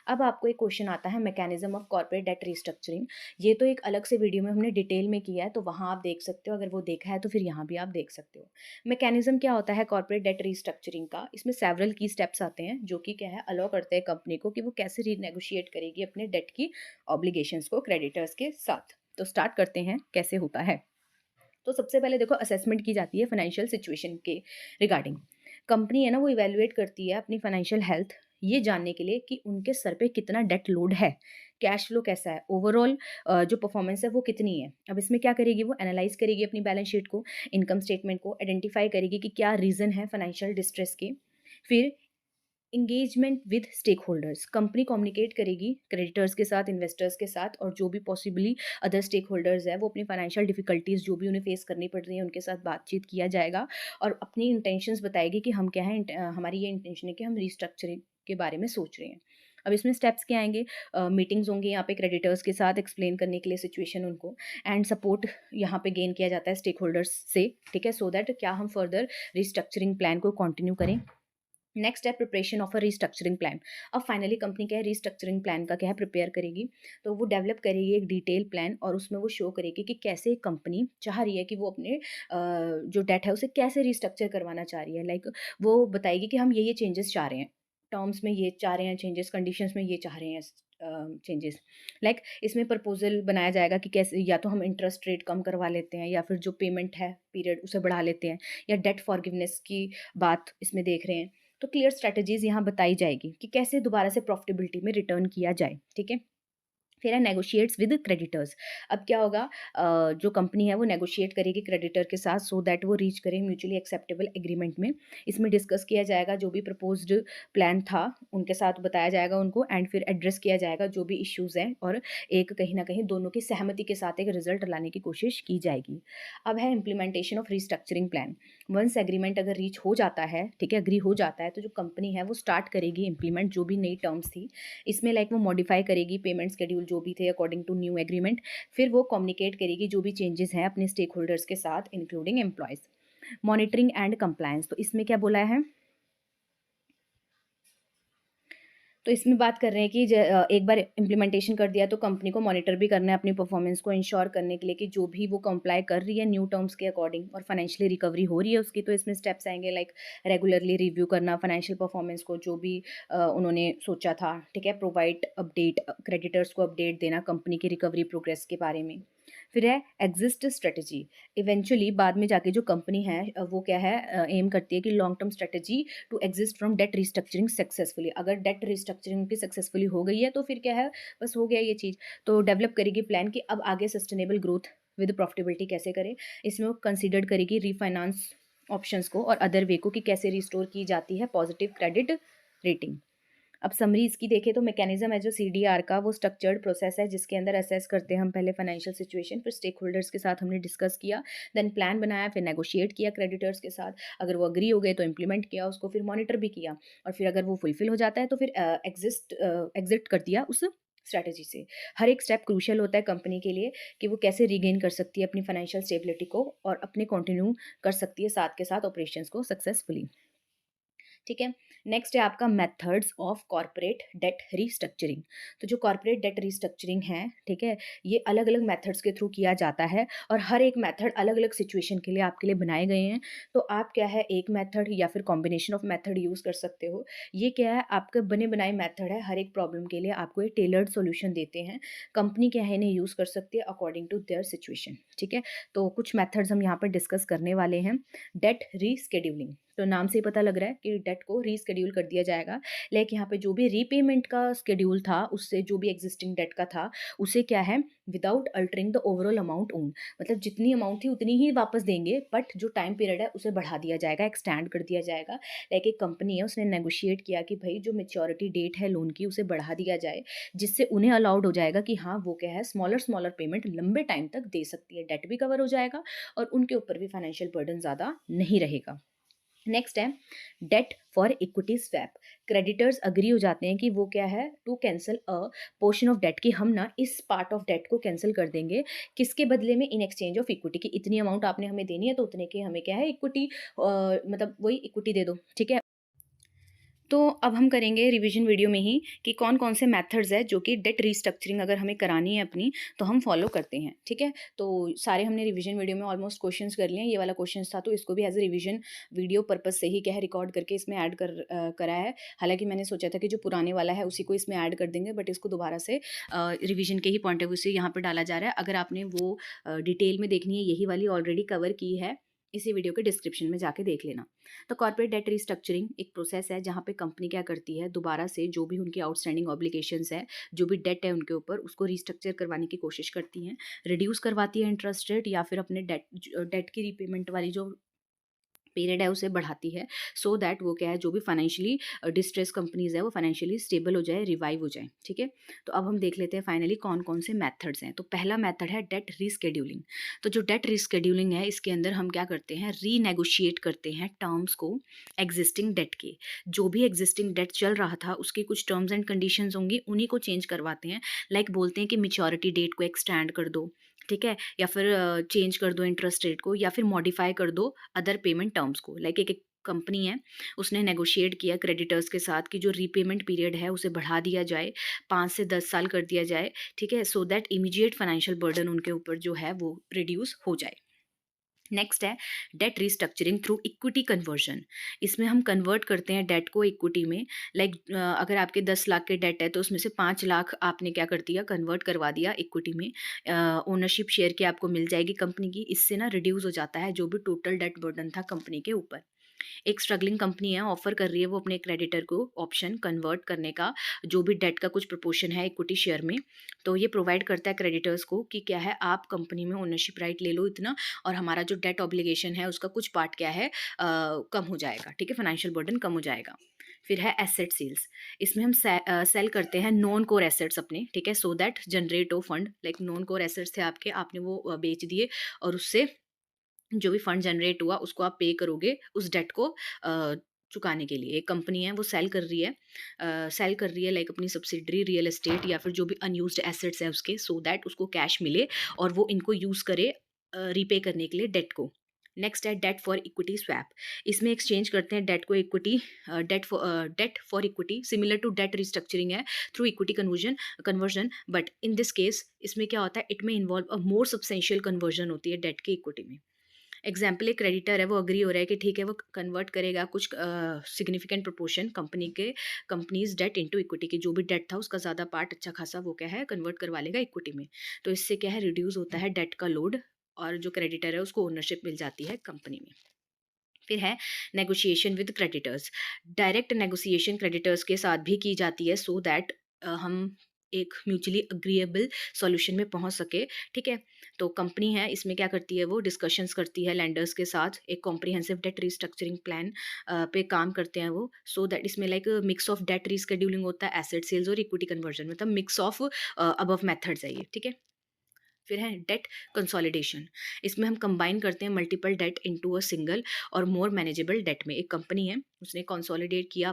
अब आपको एक क्वेश्चन आता है mechanism of corporate debt restructuring. ये तो एक अलग से वीडियो में हमने डिटेल में किया है, तो वहाँ आप देख सकते हो, अगर वो देखा है तो फिर यहाँ भी आप देख सकते हो। मैकेनिज्म क्या होता है कॉर्पोरेट डेट रिस्ट्रक्चरिंग का, इसमें सेवरल की स्टेप्स आते हैं जो कि क्या है अलाउ करते हैं कंपनी को कि वो कैसे रीनेगोशिएट करेगी अपने डेट की ऑब्लिगेशंस को क्रेडिटर्स के साथ। तो स्टार्ट करते हैं कैसे होता है। तो सबसे पहले देखो असेसमेंट की जाती है फाइनेंशियल सिचुएशन के रिगार्डिंग। कंपनी है ना वो इवैल्यूएट करती है अपनी फाइनेंशियल हेल्थ, ये जानने के लिए कि उनके सर पे कितना डेट लोड है, कैश फ्लो कैसा है, ओवरऑल जो परफॉर्मेंस है वो कितनी है। अब इसमें क्या करेगी वो एनालाइज करेगी अपनी बैलेंस शीट को, इनकम स्टेटमेंट को आइडेंटिफाई करेगी कि क्या रीज़न है फाइनेंशियल डिस्ट्रेस के। फिर engagement with stakeholders, company communicate करेगी क्रेडिटर्स के साथ, इन्वेस्टर्स के साथ, और जो भी पॉसिबली अदर स्टेक होल्डर्स है वो अपनी फाइनेंशियल डिफिकल्टीज जो भी उन्हें फेस करनी पड़ रही है उनके साथ बातचीत किया जाएगा, और अपनी इंटेंशंस बताएगी कि हम क्या है, हमारी ये इंटेंशन है कि हम रिस्ट्रक्चरिंग के बारे में सोच रहे हैं। अब इसमें स्टेप्स क्या आएंगे, मीटिंग्स होंगी यहाँ पे क्रेडिटर्स के साथ एक्सप्लेन करने के लिए सिचुएशन उनको, एंड सपोर्ट यहाँ पे गेन किया जाता है स्टेक होल्डर्स से, ठीक है, सो दैट क्या हम फर्दर रिस्ट्रक्चरिंग प्लान को कंटिन्यू करें। नेक्स्ट है preparation of a restructuring plan. अब फाइनली कंपनी क्या है रिस्ट्रक्चरिंग प्लान का क्या है प्रिपेयर करेगी, तो वो डेवलप करेगी एक डिटेल प्लान, और उसमें वो शो करेगी कि कैसे कंपनी चाह रही है कि वो अपने जो डेट है उसे कैसे रिस्ट्रक्चर करवाना चाह रही है। लाइक वो बताएगी कि हम ये चेंजेस चाह रहे हैं, टर्म्स में ये चाह रहे हैं चेंजेस, कंडीशंस में ये चाह रहे हैं चेंजेस। लाइक इसमें प्रपोजल बनाया जाएगा कि कैसे या तो हम इंटरेस्ट रेट कम करवा लेते हैं, या फिर जो पेमेंट है पीरियड उसे बढ़ा लेते हैं, या डेट फॉरगिवनेस की बात इसमें देख रहे हैं। तो क्लियर स्ट्रैटेजीज यहाँ बताई जाएगी कि कैसे दोबारा से प्रॉफिटेबिलिटी में रिटर्न किया जाए, ठीक है। फिर है नेगोशिएट्स विद क्रेडिटर्स। अब क्या होगा, जो कंपनी है वो नेगोशिएट करेगी क्रेडिटर के साथ सो दैट वो रीच करें म्यूचुअली एक्सेप्टेबल एग्रीमेंट में। इसमें डिस्कस किया जाएगा जो भी प्रपोज्ड प्लान था उनके साथ बताया जाएगा उनको, एंड फिर एड्रेस किया जाएगा जो भी इश्यूज हैं, और एक कहीं ना कहीं दोनों की सहमति के साथ एक रिजल्ट लाने की कोशिश की जाएगी। अब है implementation of restructuring plan. Once agreement अगर रीच हो जाता है, ठीक है, अग्री हो जाता है, तो जो कंपनी है वो स्टार्ट करेगी इम्प्लीमेंट जो भी नई टर्म्स थी। इसमें लाइक वो मॉडिफाई करेगी पेमेंट शेड्यूल जो भी थे अकॉर्डिंग टू न्यू एग्रीमेंट। फिर वो कम्युनिकेट करेगी जो भी चेंजेस हैं अपने स्टेक होल्डर्स के साथ including employees. Monitoring and compliance, तो इसमें क्या बोला है, तो इसमें बात कर रहे हैं कि एक बार इम्प्लीमेंटेशन कर दिया तो कंपनी को मॉनिटर भी करना है अपनी परफॉर्मेंस को इंश्योर करने के लिए कि जो भी वो कंप्लाई कर रही है न्यू टर्म्स के अकॉर्डिंग और फाइनेंशियली रिकवरी हो रही है उसकी। तो इसमें स्टेप्स आएंगे लाइक रेगुलरली रिव्यू करना फाइनेंशियल परफॉर्मेंस को जो भी उन्होंने सोचा था, ठीक है, प्रोवाइड अपडेट क्रेडिटर्स को अपडेट देना कंपनी की रिकवरी प्रोग्रेस के बारे में। फिर है एग्जिस्ट स्ट्रेटजी। इवेंचुअली बाद में जाके जो कंपनी है वो क्या है एम करती है कि long term strategy to exist from debt restructuring successfully. अगर डेट रिस्ट्रक्चरिंग की सक्सेसफुली हो गई है तो फिर क्या है, बस हो गया ये चीज़। तो डेवलप करेगी प्लान कि अब आगे सस्टेनेबल ग्रोथ विद प्रॉफिटेबिलिटी कैसे करें। इसमें वो कंसिडर करेगी रीफाइनेंस ऑप्शंस को और अदर वे को कि कैसे रिस्टोर की जाती है पॉजिटिव क्रेडिट रेटिंग। अब समरी इसकी देखें तो मैकेनिज्म है जो सीडीआर का वो स्ट्रक्चर्ड प्रोसेस है जिसके अंदर असेस करते हैं हम पहले फाइनेंशियल सिचुएशन, फिर स्टेक होल्डर्स के साथ हमने डिस्कस किया, देन प्लान बनाया, फिर नेगोशिएट किया क्रेडिटर्स के साथ, अगर वो अग्री हो गए तो इम्प्लीमेंट किया उसको, फिर मॉनिटर भी किया, और फिर अगर वो फुलफिल हो जाता है तो फिर एग्जिट कर दिया उस स्ट्रैटेजी से। हर एक स्टेप क्रूशियल होता है कंपनी के लिए कि वो कैसे रीगेन कर सकती है अपनी फाइनेंशियल स्टेबिलिटी को और अपने कंटिन्यू कर सकती है साथ के साथ ऑपरेशंस को सक्सेसफुली, ठीक है। नेक्स्ट है आपका methods of corporate debt restructuring. तो जो कॉर्पोरेट डेट रिस्ट्रक्चरिंग है, ठीक है, ये अलग अलग मेथड्स के थ्रू किया जाता है और हर एक मेथड अलग अलग सिचुएशन के लिए आपके लिए बनाए गए हैं। तो आप क्या है एक मेथड या फिर कॉम्बिनेशन ऑफ मेथड यूज़ कर सकते हो। ये क्या है आपके बने बनाए मेथड है, हर एक प्रॉब्लम के लिए आपको एक टेलर्ड सॉल्यूशन देते हैं। कंपनी क्या है इन्हें यूज़ कर सकती है अकॉर्डिंग टू देयर सिचुएशन, ठीक है। तो कुछ मेथड्स हम यहाँ पर डिस्कस करने वाले हैं। डेट रीस्केड्यूलिंग, तो नाम से ही पता लग रहा है कि डेट को रीस्केड्यूल कर दिया जाएगा। लाइक यहाँ पे जो भी रीपेमेंट का स्केड्यूल था उससे जो भी एग्जिस्टिंग डेट का था उसे क्या है without altering the overall amount own, मतलब जितनी अमाउंट थी उतनी ही वापस देंगे, बट जो टाइम पीरियड है उसे बढ़ा दिया जाएगा, एक्सटेंड कर दिया जाएगा। लाइक एक कंपनी है उसने नेगोशिएट किया कि भाई जो मेच्योरिटी डेट है लोन की उसे बढ़ा दिया जाए, जिससे उन्हें अलाउड हो जाएगा कि हाँ वो क्या है स्मॉलर स्मॉलर पेमेंट लंबे टाइम तक दे सकती है, डेट भी कवर हो जाएगा और उनके ऊपर भी फाइनेंशियल बर्डन ज़्यादा नहीं रहेगा। नेक्स्ट है debt for equity swap. Creditors agree हो जाते हैं कि वो क्या है to cancel a portion of debt, कि हम ना इस पार्ट ऑफ डेट को कैंसिल कर देंगे किसके बदले में, इन एक्सचेंज ऑफ इक्विटी, की इतनी अमाउंट आपने हमें देनी है तो उतने की हमें क्या है इक्विटी, मतलब वही इक्विटी दे दो, ठीक है। तो अब हम करेंगे रिवीजन वीडियो में ही कि कौन कौन से मेथड्स है जो कि डेट रीस्ट्रक्चरिंग अगर हमें करानी है अपनी तो हम फॉलो करते हैं, ठीक है। तो सारे हमने रिवीजन वीडियो में ऑलमोस्ट क्वेश्चंस कर लिए हैं, ये वाला क्वेश्चन था तो इसको भी as a revision video purpose से ही क्या है रिकॉर्ड करके इसमें ऐड करा है। हालांकि मैंने सोचा था कि जो पुराने वाला है उसी को इसमें ऐड कर देंगे, बट इसको दोबारा से रिवीजन के ही पॉइंट ऑफ व्यू से यहाँ पर डाला जा रहा है। अगर आपने वो डिटेल में देखनी है यही वाली ऑलरेडी कवर की है, इसी वीडियो के डिस्क्रिप्शन में जाके देख लेना। तो कॉर्पोरेट डेट रिस्ट्रक्चरिंग एक प्रोसेस है जहाँ पे कंपनी क्या करती है दोबारा से जो भी उनकी आउटस्टैंडिंग ऑब्लिगेशंस है, जो भी डेट है उनके ऊपर उसको रिस्ट्रक्चर करवाने की कोशिश करती हैं, रिड्यूस करवाती है इंटरेस्ट रेट या फिर अपने डेट की रीपेमेंट वाली जो पीरियड है उसे बढ़ाती है, सो दैट वो क्या है, जो भी फाइनेंशियली डिस्ट्रेस कंपनीज है वो फाइनेंशियली स्टेबल हो जाए, रिवाइव हो जाए। ठीक है, तो अब हम देख लेते हैं फाइनली कौन कौन से मेथड्स हैं। तो पहला मेथड है डेट रीस्केड्यूलिंग। तो जो डेट रीस्केड्यूलिंग है, इसके अंदर हम क्या करते हैं, रीनेगोशिएट करते हैं टर्म्स को एग्जिस्टिंग डेट के। जो भी एग्जिस्टिंग डेट चल रहा था उसकी कुछ टर्म्स एंड कंडीशंस होंगी, उन्हीं को चेंज करवाते हैं। लाइक बोलते हैं कि मेच्योरिटी डेट को एक्सटेंड कर दो, ठीक है, या फिर चेंज कर दो इंटरेस्ट रेट को, या फिर मॉडिफाई कर दो अदर पेमेंट टर्म्स को। लाइक एक कंपनी है, उसने नेगोशिएट किया क्रेडिटर्स के साथ कि जो रीपेमेंट पीरियड है उसे बढ़ा दिया जाए, 5 से 10 साल कर दिया जाए। ठीक है, so that immediate financial burden उनके ऊपर जो है वो रिड्यूस हो जाए। नेक्स्ट है debt restructuring through equity conversion. इसमें हम कन्वर्ट करते हैं डेट को इक्विटी में। लाइक अगर आपके 10 लाख के डेट है तो उसमें से 5 लाख आपने क्या कर दिया, कन्वर्ट करवा दिया इक्विटी में। ओनरशिप शेयर की आपको मिल जाएगी कंपनी की। इससे ना रिड्यूस हो जाता है जो भी टोटल डेट बर्डन था कंपनी के ऊपर। एक स्ट्रगलिंग कंपनी है, ऑफर कर रही है वो अपने क्रेडिटर को ऑप्शन कन्वर्ट करने का, जो भी डेट का कुछ प्रोपोर्शन है इक्विटी शेयर में। तो ये प्रोवाइड करता है क्रेडिटर्स को कि क्या है, आप कंपनी में ओनरशिप राइट ले लो इतना, और हमारा जो डेट ऑब्लिगेशन है उसका कुछ पार्ट क्या है, कम हो जाएगा। ठीक है, फाइनेंशियल बर्डन कम हो जाएगा। फिर है एसेट सेल्स। इसमें हम सेल करते हैं नॉन कोर एसेट्स अपने, ठीक है, so that generate a fund. Like non core assets थे आपके, आपने वो बेच दिए, और उससे जो भी फंड जनरेट हुआ उसको आप पे करोगे उस डेट को चुकाने के लिए। एक कंपनी है वो सेल कर रही है लाइक अपनी सब्सिडरी रियल एस्टेट या फिर जो भी अनयूज्ड एसेट्स हैं उसके, सो दैट उसको कैश मिले और वो इनको यूज़ करे रीपे करने के लिए डेट को। नेक्स्ट है डेट फॉर इक्विटी स्वैप। इसमें एक्सचेंज करते हैं डेट को equity, debt for equity, similar to debt restructuring है through equity conversion, but in this case इसमें क्या होता है, इट में involve a more substantial conversion होती है डेट के इक्विटी में। एग्जाम्पल, एक क्रेडिटर है वो अग्री हो रहा है कि ठीक है वो कन्वर्ट करेगा कुछ significant proportion company's debt into equity की। जो भी डेट था उसका ज़्यादा पार्ट अच्छा खासा वो क्या है कन्वर्ट करवा लेगा इक्विटी में। तो इससे क्या है, रिड्यूस होता है डेट का लोड, और जो क्रेडिटर है उसको ओनरशिप मिल जाती है कंपनी में। फिर है negotiation with creditors. Direct negotiation creditors के साथ भी की जाती है, सो दैट हम एक म्यूचुअली अग्रीएबल सॉल्यूशन में पहुंच सके। ठीक है, तो कंपनी है इसमें क्या करती है, वो डिस्कशंस करती है लेंडर्स के साथ, एक कॉम्प्रिहेंसिव डेट रिस्ट्रक्चरिंग प्लान पे काम करते हैं वो, सो दैट इसमें like mix of debt rescheduling होता है, एसेट सेल्स और इक्विटी कन्वर्जन, मतलब मिक्स ऑफ अबव मेथड्स है ये। ठीक है, फिर है डेट कंसोलिडेशन। इसमें हम कंबाइन करते हैं multiple debt into a single और मोर मैनेजेबल डेट में। एक कंपनी है उसने कंसोलिडेट किया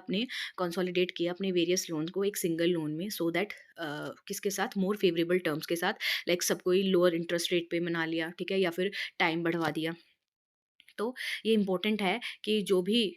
अपने वेरियस लोन को एक सिंगल लोन में, सो दैट किसके साथ, मोर फेवरेबल टर्म्स के साथ। लाइक सबको ही लोअर इंटरेस्ट रेट पे मना लिया, ठीक है, या फिर टाइम बढ़वा दिया। तो ये इंपॉर्टेंट है कि जो भी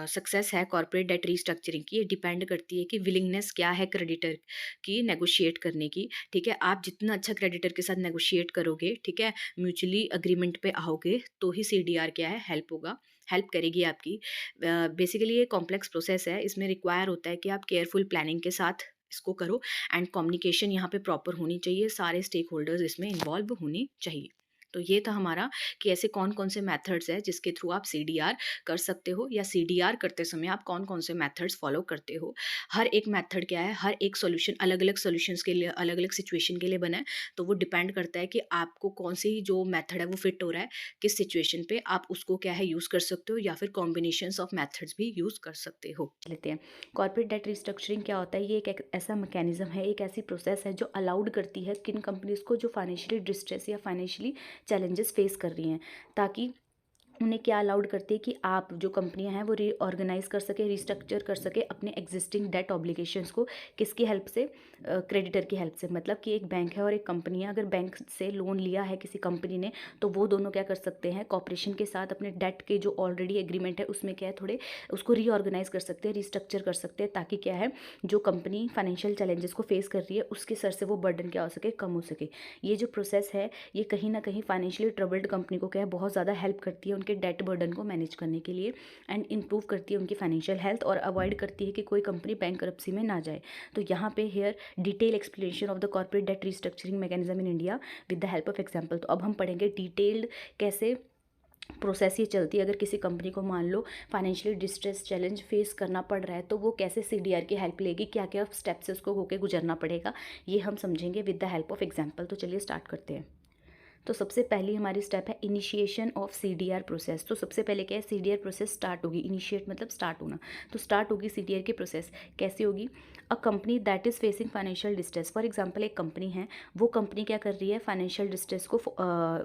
सक्सेस है कॉर्पोरेट डेट रीस्ट्रक्चरिंग की, ये डिपेंड करती है कि विलिंगनेस क्या है क्रेडिटर की नेगोशिएट करने की। ठीक है, आप जितना अच्छा क्रेडिटर के साथ नेगोशिएट करोगे, ठीक है, म्यूचुअली अग्रीमेंट पे आओगे, तो ही सीडीआर क्या है, हेल्प करेगी आपकी। बेसिकली ये कॉम्प्लेक्स प्रोसेस है, इसमें रिक्वायर होता है कि आप केयरफुल प्लानिंग के साथ इसको करो, एंड कम्युनिकेशन यहाँ पे प्रॉपर होनी चाहिए, सारे स्टेक होल्डर्स इसमें इन्वॉल्व होने चाहिए। तो ये था हमारा कि ऐसे कौन कौन से मेथड्स हैं जिसके थ्रू आप सीडीआर कर सकते हो, या सीडीआर करते समय आप कौन कौन से मेथड्स फॉलो करते हो। हर एक मेथड क्या है, हर एक सॉल्यूशन अलग अलग सॉल्यूशंस के लिए, अलग अलग सिचुएशन के लिए बना है। तो वो डिपेंड करता है कि आपको कौन सी जो मेथड है वो फिट हो रहा है किस सिचुएशन पे, आप उसको क्या है यूज़ कर सकते हो, या फिर कॉम्बिनेशंस ऑफ मेथड्स भी यूज़ कर सकते हो। लेते हैं कॉर्पोरेट डेट रिस्ट्रक्चरिंग क्या होता है। ये एक ऐसा मैकेनिज्म है, एक ऐसी प्रोसेस है जो अलाउड करती है किन कंपनीज को जो फाइनेंशियली डिस्ट्रेस या फाइनेंशियली चैलेंजेस फेस कर रही हैं, ताकि उन्हें क्या अलाउड करती है कि आप जो कंपनियां हैं वो रीऑर्गेनाइज कर सके, रिस्ट्रक्चर कर सके अपने एग्जिस्टिंग डेट ऑब्लिगेशंस को। किसकी हेल्प से, क्रेडिटर की हेल्प से। मतलब कि एक बैंक है और एक कंपनी है, अगर बैंक से लोन लिया है किसी कंपनी ने, तो वो दोनों क्या कर सकते हैं, कॉपरेशन के साथ अपने डेट के जो ऑलरेडी एग्रीमेंट है उसमें क्या है, थोड़े उसको रीऑर्गेनाइज कर सकते हैं, रिस्ट्रक्चर कर सकते हैं, ताकि क्या है, जो कंपनी फाइनेंशियल चैलेंजेस को फेस कर रही है उसके सर से वो बर्डन क्या हो सके, कम हो सके। ये जो प्रोसेस है ये कहीं ना कहीं फाइनेंशियली ट्रबल्ड कंपनी को क्या है, बहुत ज़्यादा हेल्प करती है उनके डेट बर्डन को मैनेज करने के लिए, एंड इम्प्रूव करती है उनकी फाइनेंशियल हेल्थ, और अवॉइड करती है कि कोई कंपनी बैंकरप्सी में ना जाए। तो यहाँ पे here detail explanation of the corporate debt restructuring mechanism in India with the help of example. तो अब हम पढ़ेंगे डिटेल्ड कैसे प्रोसेस ये चलती है। अगर किसी कंपनी को मान लो फाइनेंशियली डिस्ट्रेस चैलेंज फेस करना पड़ रहा है, तो वो कैसे सीडीआर की हेल्प लेगी, क्या क्या स्टेप से उसको होके गुजरना पड़ेगा, ये हम समझेंगे with the help of example. तो चलिए स्टार्ट करते हैं। तो सबसे पहली हमारी स्टेप है इनिशिएशन ऑफ सीडीआर प्रोसेस। तो सबसे पहले क्या है, सीडीआर प्रोसेस स्टार्ट होगी। इनिशिएट मतलब स्टार्ट होना, तो स्टार्ट होगी सीडीआर की प्रोसेस। कैसे होगी? A company that is facing financial distress, for example एक कंपनी है, वो कंपनी क्या कर रही है, फाइनेंशियल डिस्ट्रेस को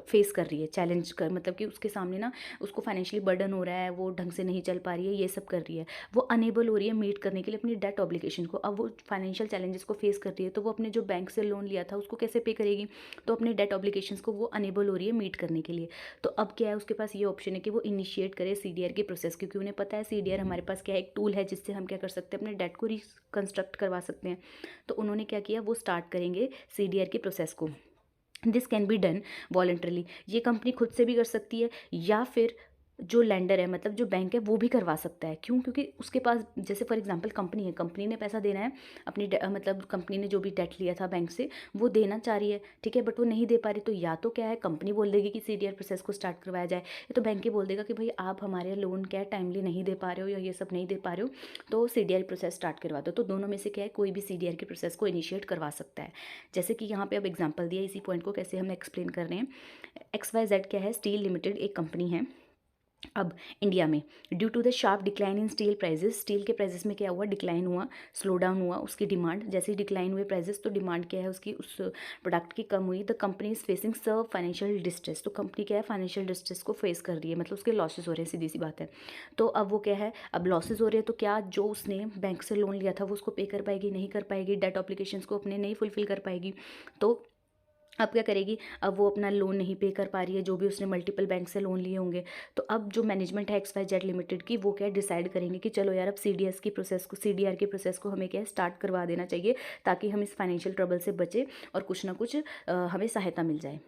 फेस कर रही है, चैलेंज कर मतलब कि उसके सामने ना उसको फाइनेंशियली बर्डन हो रहा है, वो ढंग से नहीं चल पा रही है, ये सब कर रही है, वो अनेबल हो रही है मीट करने के लिए अपनी डेट ऑब्लिगेशन को। अब वो फाइनेंशियल चैलेंजेस को फेस कर रही है, तो वो अपने जो बैंक से लोन लिया था उसको कैसे पे करेगी? तो अपने डेट ऑब्लिगेशंस को वो अनेबल हो रही है मीट करने के लिए। तो अब क्या है, उसके पास ये ऑप्शन है कि वो इनिशिएट करे सीडीआर की प्रोसेस, क्योंकि उन्हें पता है सीडीआर हमारे पास क्या है, एक टूल है जिससे हम क्या कर सकते हैं, अपने डेट को रिकंस्ट्रक्ट करवा सकते हैं। तो उन्होंने क्या किया, वो स्टार्ट करेंगे सीडीआर की प्रोसेस को। This can be done voluntarily, ये कंपनी खुद से भी कर सकती है, या फिर जो लेंडर है मतलब जो बैंक है वो भी करवा सकता है। क्यों? क्योंकि उसके पास, जैसे फॉर एग्जांपल कंपनी है, कंपनी ने पैसा देना है अपनी मतलब कंपनी ने जो भी डेट लिया था बैंक से वो देना चाह रही है, ठीक है, बट वो नहीं दे पा रही। तो या तो क्या है, कंपनी बोल देगी कि सीडीआर प्रोसेस को स्टार्ट करवाया जाए, या तो बैंक ही बोल देगा कि भाई आप हमारे लोन क्या है टाइमली नहीं दे पा रहे हो या ये सब नहीं दे पा रहे हो, तो सीडीआर प्रोसेस स्टार्ट करवा दो। तो दोनों में से क्या है, कोई भी सीडीआर की प्रोसेस को इनिशिएट करवा सकता है। जैसे कि यहाँ पे अब एग्जाम्पल दिया, इसी पॉइंट को कैसे हम एक्सप्लेन कर रहे हैं। XYZ क्या है, स्टील लिमिटेड एक कंपनी है। अब इंडिया में due to the sharp decline in steel prices, steel के प्राइजेस में क्या हुआ, डिक्लाइन हुआ, स्लो डाउन हुआ उसकी डिमांड। जैसे ही डिक्लाइन हुए प्राइजेस, तो डिमांड क्या है उसकी, उस प्रोडक्ट की कम हुई। The company is facing severe financial distress, तो कंपनी क्या है, फाइनेंशियल डिस्ट्रेस को फेस कर रही है, मतलब उसके लॉसेस हो रहे हैं, सीधी सी बात है। तो अब वो क्या है, अब लॉसेस हो रहे हैं, तो क्या जो उसने बैंक से लोन लिया था वो उसको पे कर पाएगी? नहीं कर पाएगी। डेट ऑब्लिगेशंस को अपने नहीं फुलफिल कर पाएगी। तो अब क्या करेगी, अब वो अपना लोन नहीं पे कर पा रही है, जो भी उसने मल्टीपल बैंक से लोन लिए होंगे। तो अब जो मैनेजमेंट है XYZ लिमिटेड की, वो क्या डिसाइड करेंगे कि चलो यार अब सीडीएस की प्रोसेस को, सीडीआर की प्रोसेस को हमें क्या है स्टार्ट करवा देना चाहिए, ताकि हम इस फाइनेंशियल ट्रबल से बचें और कुछ ना कुछ हमें सहायता मिल जाए।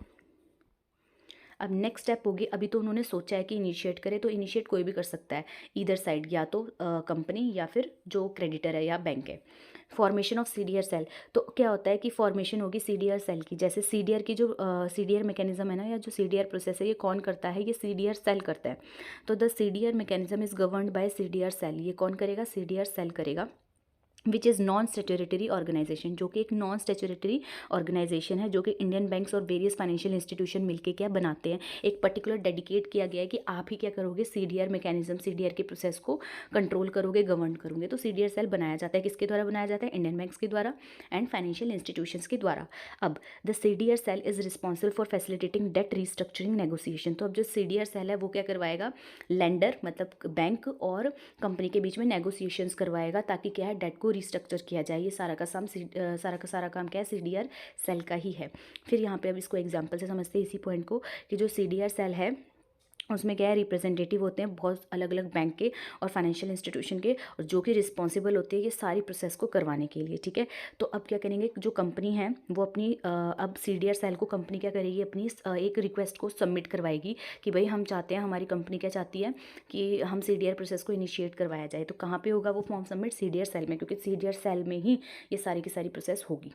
अब नेक्स्ट स्टेप होगी, अभी तो उन्होंने सोचा है कि इनिशिएट करे, तो इनिशिएट कोई भी कर सकता है, ईदर साइड, या तो कंपनी या फिर जो क्रेडिटर है या बैंक है। फॉर्मेशन ऑफ सीडीआर सेल, तो क्या होता है कि फॉर्मेशन होगी सीडीआर सेल की। जैसे सीडीआर की जो सीडीआर मैकेनिज्म है ना, या जो सीडीआर प्रोसेस है, ये कौन करता है, ये सीडीआर सेल करता है। तो the CDR mechanism is governed by CDR cell, ये कौन करेगा, सीडीआर सेल करेगा। Which is non statutory organisation, जो कि एक नॉन स्टेचुरेटरी ऑर्गेनाइजेशन है, जो कि इंडियन बैंक्स और वेरियस फाइनेंशियल इंस्टीट्यूशन मिलके क्या बनाते हैं, एक पर्टिकुलर डेडिकेट किया गया है कि आप ही क्या करोगे, सीडीआर मैकेनिज्म, सीडीआर के प्रोसेस को कंट्रोल करोगे, गवर्न करोगे। तो सीडीआर सेल बनाया जाता है, किसके द्वारा बनाया जाता है, इंडियन बैंक्स के द्वारा एंड फाइनेंशियल इंस्टीट्यूशंस के द्वारा। अब the CDR cell is responsible for facilitating debt restructuring negotiation, तो अब जो सीडीआर सेल है वो क्या करवाएगा, लेंडर मतलब बैंक और कंपनी के बीच में नेगोशिएशंस करवाएगा, ताकि क्या है, डेट को रिस्ट्रक्चर किया जाए। ये सारा का सारा काम क्या है, सीडीआर सेल का ही है। फिर यहाँ पे अब इसको एग्जांपल से समझते हैं इसी पॉइंट को, कि जो सीडीआर सेल है उसमें क्या है, रिप्रेजेंटेटिव होते हैं बहुत अलग अलग बैंक के और फाइनेंशियल इंस्टीट्यूशन के, और जो कि रिस्पॉन्सिबल होते हैं ये सारी प्रोसेस को करवाने के लिए, ठीक है। तो अब क्या करेंगे, जो कंपनी है वो अपनी अब सीडीआर सेल को कंपनी क्या करेगी, अपनी एक रिक्वेस्ट को सबमिट करवाएगी कि भाई हम चाहते हैं, हमारी कंपनी क्या चाहती है कि हम सीडीआर प्रोसेस को इनिशिएट करवाया जाए। तो कहाँ पर होगा वो फॉर्म सबमिट, सीडीआर सेल में, क्योंकि सीडीआर सेल में ही ये सारी की सारी प्रोसेस होगी।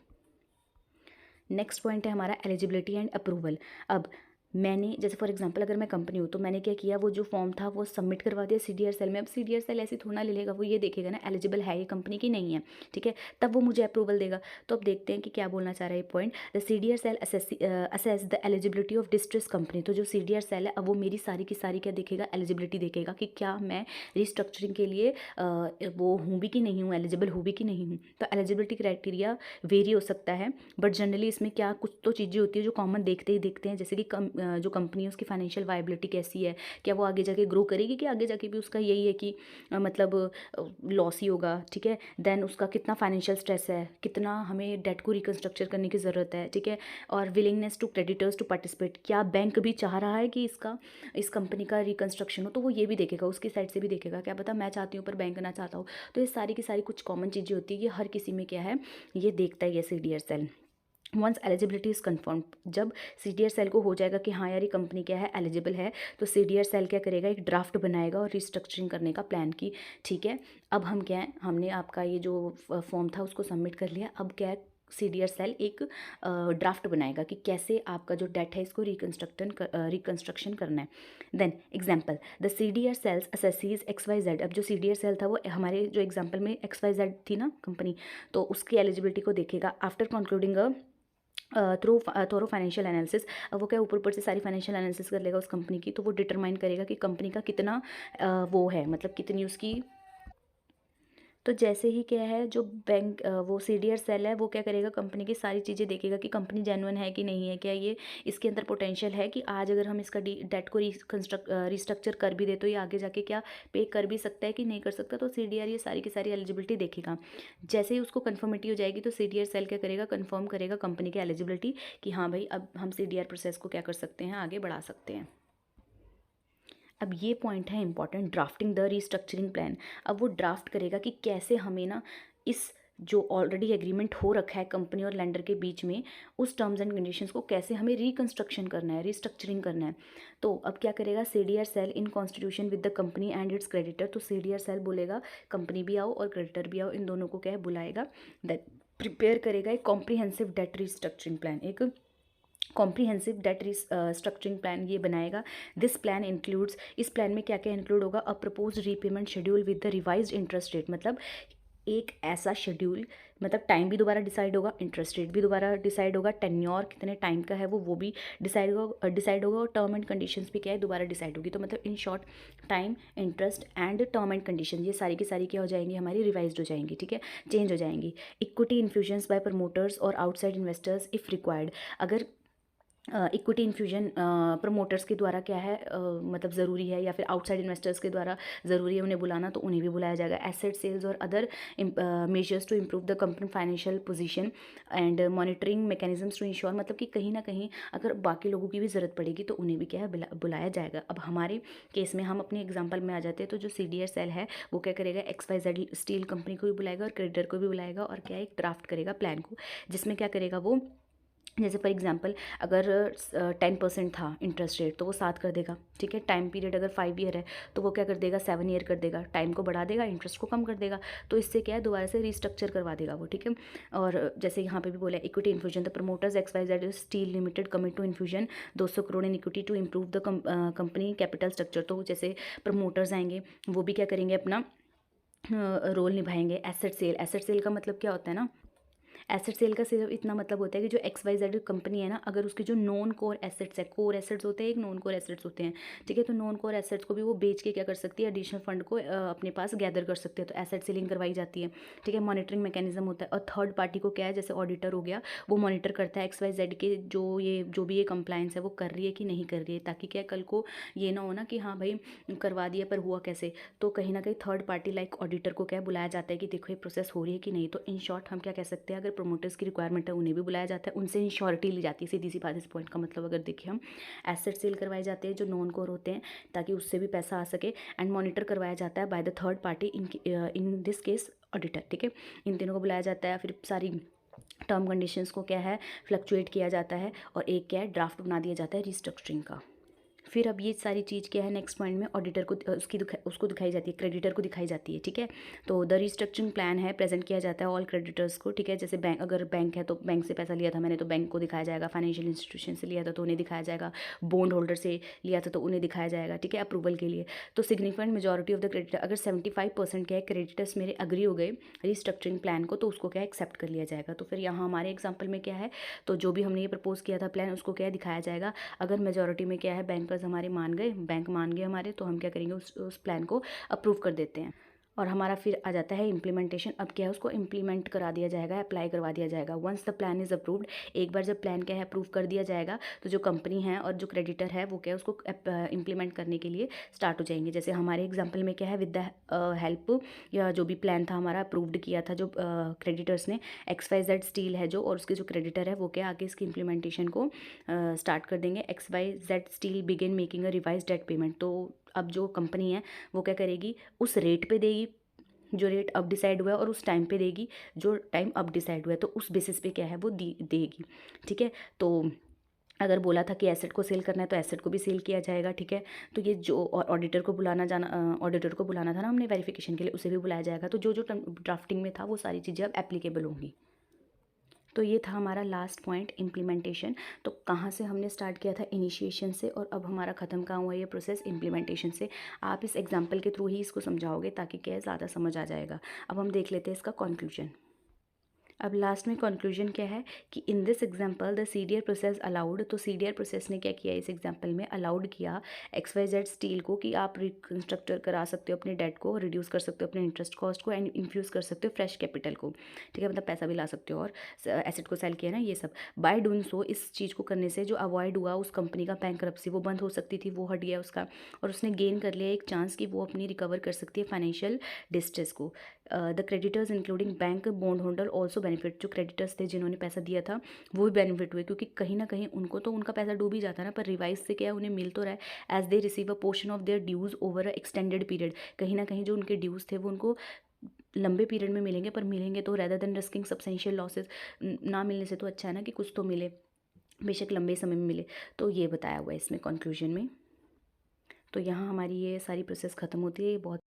नेक्स्ट पॉइंट है हमारा एलिजिबिलिटी एंड अप्रूवल। अब मैंने, जैसे फॉर एग्जांपल अगर मैं कंपनी हूँ, तो मैंने क्या किया, वो जो फॉर्म था वो सबमिट करवा दिया सीडीआर सेल में। अब सीडीआर सेल ऐसे थोड़ा ना ले लेगा, वो ये देखेगा ना एलिजिबल है ये कंपनी की नहीं है, ठीक है, तब वो मुझे अप्रूवल देगा। तो अब देखते हैं कि क्या बोलना चाह रहा है ये point. The CDR cell assess the eligibility of distress company, तो जो सीडीआर सेल है अब वो मेरी सारी की सारी क्या देखेगा, एलिजिबिलिटी देखेगा कि क्या मैं रिस्ट्रक्चरिंग के लिए वो हूँ भी कि नहीं हूँ, एलिजिबल हूँ भी कि नहीं हूँ। तो एलिजिबिलिटी क्राइटेरिया वेरी हो सकता है, बट जनरली इसमें क्या कुछ तो चीज़ें होती है जो कॉमन देखते ही देखते हैं, जैसे कि जो कंपनी है उसकी फाइनेंशियल वायबिलिटी कैसी है, क्या वो आगे जाके ग्रो करेगी, कि आगे जाके भी उसका यही है कि मतलब लॉस ही होगा, ठीक है। देन उसका कितना फाइनेंशियल स्ट्रेस है, कितना हमें डेट को रिकंस्ट्रक्चर करने की ज़रूरत है, ठीक है। और willingness to creditors to participate, क्या बैंक भी चाह रहा है कि इस कंपनी का रिकंस्ट्रक्शन हो, तो वो ये भी देखेगा, उसकी साइड से भी देखेगा, क्या पता मैं चाहती हूँ पर बैंक ना चाहता हूँ। तो ये सारी की सारी कुछ कॉमन चीज़ें होती है, ये हर किसी में क्या है, ये देखता है ये CDR cell. Once eligibility is confirm, जब सीडीआर सेल को हो जाएगा कि हाँ यार ये कंपनी क्या है, एलिजिबल है, तो सीडीआर सेल क्या करेगा, एक ड्राफ्ट बनाएगा और रिस्ट्रक्चरिंग करने का प्लान की, ठीक है। अब हम क्या है, हमने आपका ये जो फॉर्म था उसको सबमिट कर लिया, अब क्या है, सीडीआर सेल एक ड्राफ्ट बनाएगा कि कैसे आपका जो डेट है इसको रिकंस्ट्रक्शन करना है। Then example, the CDR cells assesses XYZ, अब जो सीडीआर सेल था वो हमारे जो एग्जाम्पल में XYZ थी ना कंपनी, तो उसकी एलिजिबिलिटी को देखेगा। आफ्टर कंक्लूडिंग थोरो फाइनेंशियल एनालिसिस। अब वो क्या ऊपर ऊपर से सारी फाइनेंशियल एनालिसिस कर लेगा उस कंपनी की, तो वो डिटरमाइन करेगा कि कंपनी का कितना वो है, मतलब कितनी उसकी। तो जैसे ही क्या है जो बैंक वो सीडीआर सेल है वो क्या करेगा, कंपनी की सारी चीज़ें देखेगा कि कंपनी जेन्युइन है कि नहीं है, क्या ये इसके अंदर पोटेंशियल है कि आज अगर हम इसका डेट को रिस्ट्रक्चर कर भी दे तो ये आगे जाके क्या पे कर भी सकता है कि नहीं कर सकता। तो सीडीआर ये सारी की सारी एलिजिबिलिटी देखेगा। जैसे ही उसको कन्फर्मिटी हो जाएगी तो सीडीआर सेल क्या करेगा, कन्फर्म करेगा कंपनी की एलिजिबिलिटी कि हाँ भाई अब हम सीडीआर प्रोसेस को क्या कर सकते हैं, आगे बढ़ा सकते हैं। अब ये पॉइंट है important, drafting the restructuring plan. अब वो ड्राफ्ट करेगा कि कैसे हमें ना इस जो ऑलरेडी एग्रीमेंट हो रखा है कंपनी और लेंडर के बीच में, उस टर्म्स एंड कंडीशंस को कैसे हमें रिकंस्ट्रक्शन करना है, रीस्ट्रक्चरिंग करना है। तो अब क्या करेगा, CDR cell in constitution with the company and its creditor. तो सीडीआर सेल बोलेगा कंपनी भी आओ और क्रेडिटर भी आओ, इन दोनों को क्या है बुलाएगा, दैट प्रिपेयर करेगा एक कॉम्प्रिहेंसिव डेट रिस्ट्रक्चरिंग प्लान, एक कॉम्प्रिहेंसिव डेट स्ट्रक्चरिंग प्लान ये बनाएगा। दिस प्लान इंक्लूड्स, इस प्लान में क्या क्या इंक्लूड होगा, अ propose repayment schedule with the revised interest rate. मतलब एक ऐसा शेड्यूल, मतलब टाइम भी दोबारा डिसाइड होगा, इंटरेस्ट रेट भी दोबारा डिसाइड होगा, टेन्योर कितने टाइम का है वो भी डिसाइड होगा और टर्म एंड कंडीशंस भी क्या है दोबारा डिसाइड होगी। तो मतलब in short time, interest and term and condition ये सारी की सारी क्या हो जाएंगी, हमारी रिवाइज्ड हो जाएंगी, ठीक है, चेंज हो जाएंगी। इक्विटी इन्फ्यूजन्स बाय प्रमोटर्स और आउटसाइड इन्वेस्टर्स इफ़ रिक्वायर्ड। अगर इक्विटी इन्फ्यूजन प्रमोटर्स के द्वारा क्या है मतलब ज़रूरी है, या फिर आउटसाइड इन्वेस्टर्स के द्वारा ज़रूरी है उन्हें बुलाना, तो उन्हें भी बुलाया जाएगा। एसेट सेल्स और other measures to improve the company financial position and monitoring mechanisms to ensure. मतलब कि कहीं ना कहीं अगर बाकी लोगों की भी ज़रूरत पड़ेगी तो उन्हें भी क्या है बुलाया जाएगा। अब हमारे केस में हम अपने एग्जाम्पल में आ जाते हैं, तो जो सीडीआर सेल है वो क्या करेगा, XYZ स्टील कंपनी को भी बुलाएगा और क्रेडिटर को भी बुलाएगा, और क्या एक ड्राफ्ट करेगा प्लान को, जिसमें क्या करेगा वो, जैसे फॉर एग्जांपल अगर 10% था इंटरेस्ट रेट तो वो 7 कर देगा, ठीक है। टाइम पीरियड अगर 5 ईयर है तो वो क्या कर देगा, 7 ईयर कर देगा, टाइम को बढ़ा देगा, इंटरेस्ट को कम कर देगा। तो इससे क्या है दोबारा से रिस्ट्रक्चर करवा देगा वो, ठीक है। और जैसे यहाँ पे भी बोला equity infusion, the promoters XYZ steel limited commit to infusion 200 crore in equity to improve the company capital structure. तो जैसे प्रमोटर्स आएंगे वो भी क्या करेंगे, अपना रोल निभाएंगे। एसेट सेल का मतलब क्या होता है ना, एसेट सेल का सिर्फ इतना मतलब होता है कि जो XYZ कंपनी है ना, अगर उसके जो नॉन कोर एसेट्स है, कोर एसेट्स होते हैं एक, नॉन कोर एसेट्स होते हैं, ठीक है। तो नॉन कोर एसेट्स को भी वो बेच के क्या कर सकती है, एडिशनल फंड को अपने पास गैदर कर सकते हैं, तो एसेट सेलिंग करवाई जाती है, ठीक है। मॉनिटरिंग मैकेनिज्म होता है, और थर्ड पार्टी को क्या है, जैसे ऑडिटर हो गया, वो मॉनिटर करता है XYZ के जो भी ये कंप्लायंस है वो कर रही है कि नहीं कर रही है, ताकि क्या कल को ये ना हो ना कि हाँ भाई करवा दिया पर हुआ कैसे। तो कहीं ना कहीं थर्ड पार्टी लाइक ऑडिटर को क्या बुलाया जाता है कि देखो ये प्रोसेस हो रही है कि नहीं। तो इन शॉर्ट हम क्या कह सकते हैं, अगर प्रोमोटर्स की रिक्वायरमेंट है उन्हें भी बुलाया जाता है, उनसे इंश्योरिटी ली जाती है, सीधी सी बात। इस पॉइंट का मतलब अगर देखें हम, एसेट सेल करवाए जाते हैं जो नॉन कोर होते हैं ताकि उससे भी पैसा आ सके, एंड मॉनिटर करवाया जाता है by the third party, in this case auditor, ठीक है। इन तीनों को बुलाया जाता है, फिर सारी टर्म कंडीशंस को क्या है फ्लक्चुएट किया जाता है, और एक क्या है ड्राफ्ट बना दिया जाता है रिस्ट्रक्चरिंग का। फिर अब ये सारी चीज़ क्या है नेक्स्ट पॉइंट में ऑडिटर को उसको दिखाई जाती है, क्रेडिटर को दिखाई जाती है, ठीक है। तो द रिस्ट्रक्चरिंग प्लान है प्रेजेंट किया जाता है ऑल क्रेडिटर्स को, ठीक है। जैसे बैंक, अगर बैंक है तो बैंक से पैसा लिया था मैंने तो बैंक को दिखाया जाएगा, फाइनेंशियल इंस्टीट्यूशन से लिया था तो उन्हें दिखाया जाएगा, बॉन्ड होल्डर से लिया था तो उन्हें दिखाया जाएगा, ठीक है, अप्रूवल के लिए। तो significant majority of the creditor, अगर 75% क्या है क्रेडिटर्स मेरे अग्री हो गए रिस्ट्रक्चरिंग प्लान को, तो उसको क्या एक्सेप्ट कर लिया जाएगा। तो फिर यहाँ हमारे एग्जाम्पल में क्या है, तो जो भी हमने ये प्रपोज किया था प्लान उसको क्या दिखाया जाएगा। अगर मेजॉरिटी में क्या है बैंकर्स हमारे मान गए, बैंक मान गए हमारे, तो हम क्या करेंगे उस प्लान को अप्रूव कर देते हैं। और हमारा फिर आ जाता है इम्प्लीमेंटेशन। अब क्या है उसको इम्प्लीमेंट करा दिया जाएगा, अप्लाई करवा दिया जाएगा। Once the plan is approved, एक बार जब प्लान क्या है अप्रूव कर दिया जाएगा तो जो कंपनी है और जो क्रेडिटर है वो क्या है उसको इम्प्लीमेंट करने के लिए स्टार्ट हो जाएंगे। जैसे हमारे एग्जाम्पल में क्या है, विद द हेल्प, या जो भी प्लान था हमारा अप्रूव्ड किया था जो क्रेडिटर्स ने, XYZ स्टील है जो, और उसके जो क्रेडिटर है वो क्या आगे इसकी इम्प्लीमेंटेशन को स्टार्ट कर देंगे। XYZ steel begin making a revise debt payment. तो अब जो कंपनी है वो क्या करेगी, उस रेट पे देगी जो रेट अब डिसाइड हुआ है, और उस टाइम पे देगी जो टाइम अब डिसाइड हुआ है, तो उस बेसिस पे क्या है वो देगी, ठीक है। तो अगर बोला था कि एसेट को सेल करना है तो एसेट को भी सेल किया जाएगा, ठीक है। तो ये जो ऑडिटर को ऑडिटर को बुलाना था ना हमने वेरिफिकेशन के लिए, उसे भी बुलाया जाएगा। तो जो जो ड्राफ्टिंग में था वो सारी चीज़ें अब एप्लीकेबल होंगी। तो ये था हमारा लास्ट पॉइंट इम्प्लीमेंटेशन। तो कहाँ से हमने स्टार्ट किया था, इनिशिएशन से, और अब हमारा ख़त्म कहाँ हुआ ये प्रोसेस, इम्प्लीमेंटेशन से। आप इस एग्जाम्पल के थ्रू ही इसको समझाओगे ताकि क्या है ज़्यादा समझ आ जाएगा। अब हम देख लेते हैं इसका कंक्लूजन। अब लास्ट में कंक्लूजन क्या है कि in this example the CDR process allowed, तो सीडीआर प्रोसेस ने क्या किया इस एग्जांपल में, अलाउड किया XYZ स्टील को कि आप रिकंस्ट्रक्टर करा सकते हो अपने डेट को, रिड्यूस कर सकते हो अपने इंटरेस्ट कॉस्ट को एंड इन्फ्यूज़ कर सकते हो फ्रेश कैपिटल को, ठीक है, मतलब पैसा भी ला सकते हो और एसेट को सेल किया ना, ये सब। बाय डूइंग सो, इस चीज़ को करने से जो अवॉइड हुआ उस कंपनी का बैंकरप्सी, वो बंद हो सकती थी, वो हट गया उसका, और उसने गेन कर लिया एक चांस कि वो अपनी रिकवर कर सकती है फाइनेंशियल डिस्ट्रेस को। The creditors including bank bond holder also benefit, जो क्रेडिटर्स थे जिन्होंने पैसा दिया था वो भी बेनिफिट हुए, क्योंकि कहीं ना कहीं उनको तो उनका पैसा डूब ही जाता है ना, पर रिवाइज से क्या है उन्हें मिल तो रहा है, as they receive a portion of their dues over a extended period, कहीं ना कहीं जो उनके ड्यूज थे वो उनको लंबे पीरियड में मिलेंगे, पर मिलेंगे तो, rather than risking substantial losses, ना मिलने से तो अच्छा है ना कि कुछ तो मिले, बेशक लंबे समय में मिले। तो ये बताया हुआ है इसमें कंक्लूजन में। तो यहाँ हमारी ये सारी प्रोसेस ख़त्म होती है, ये बहुत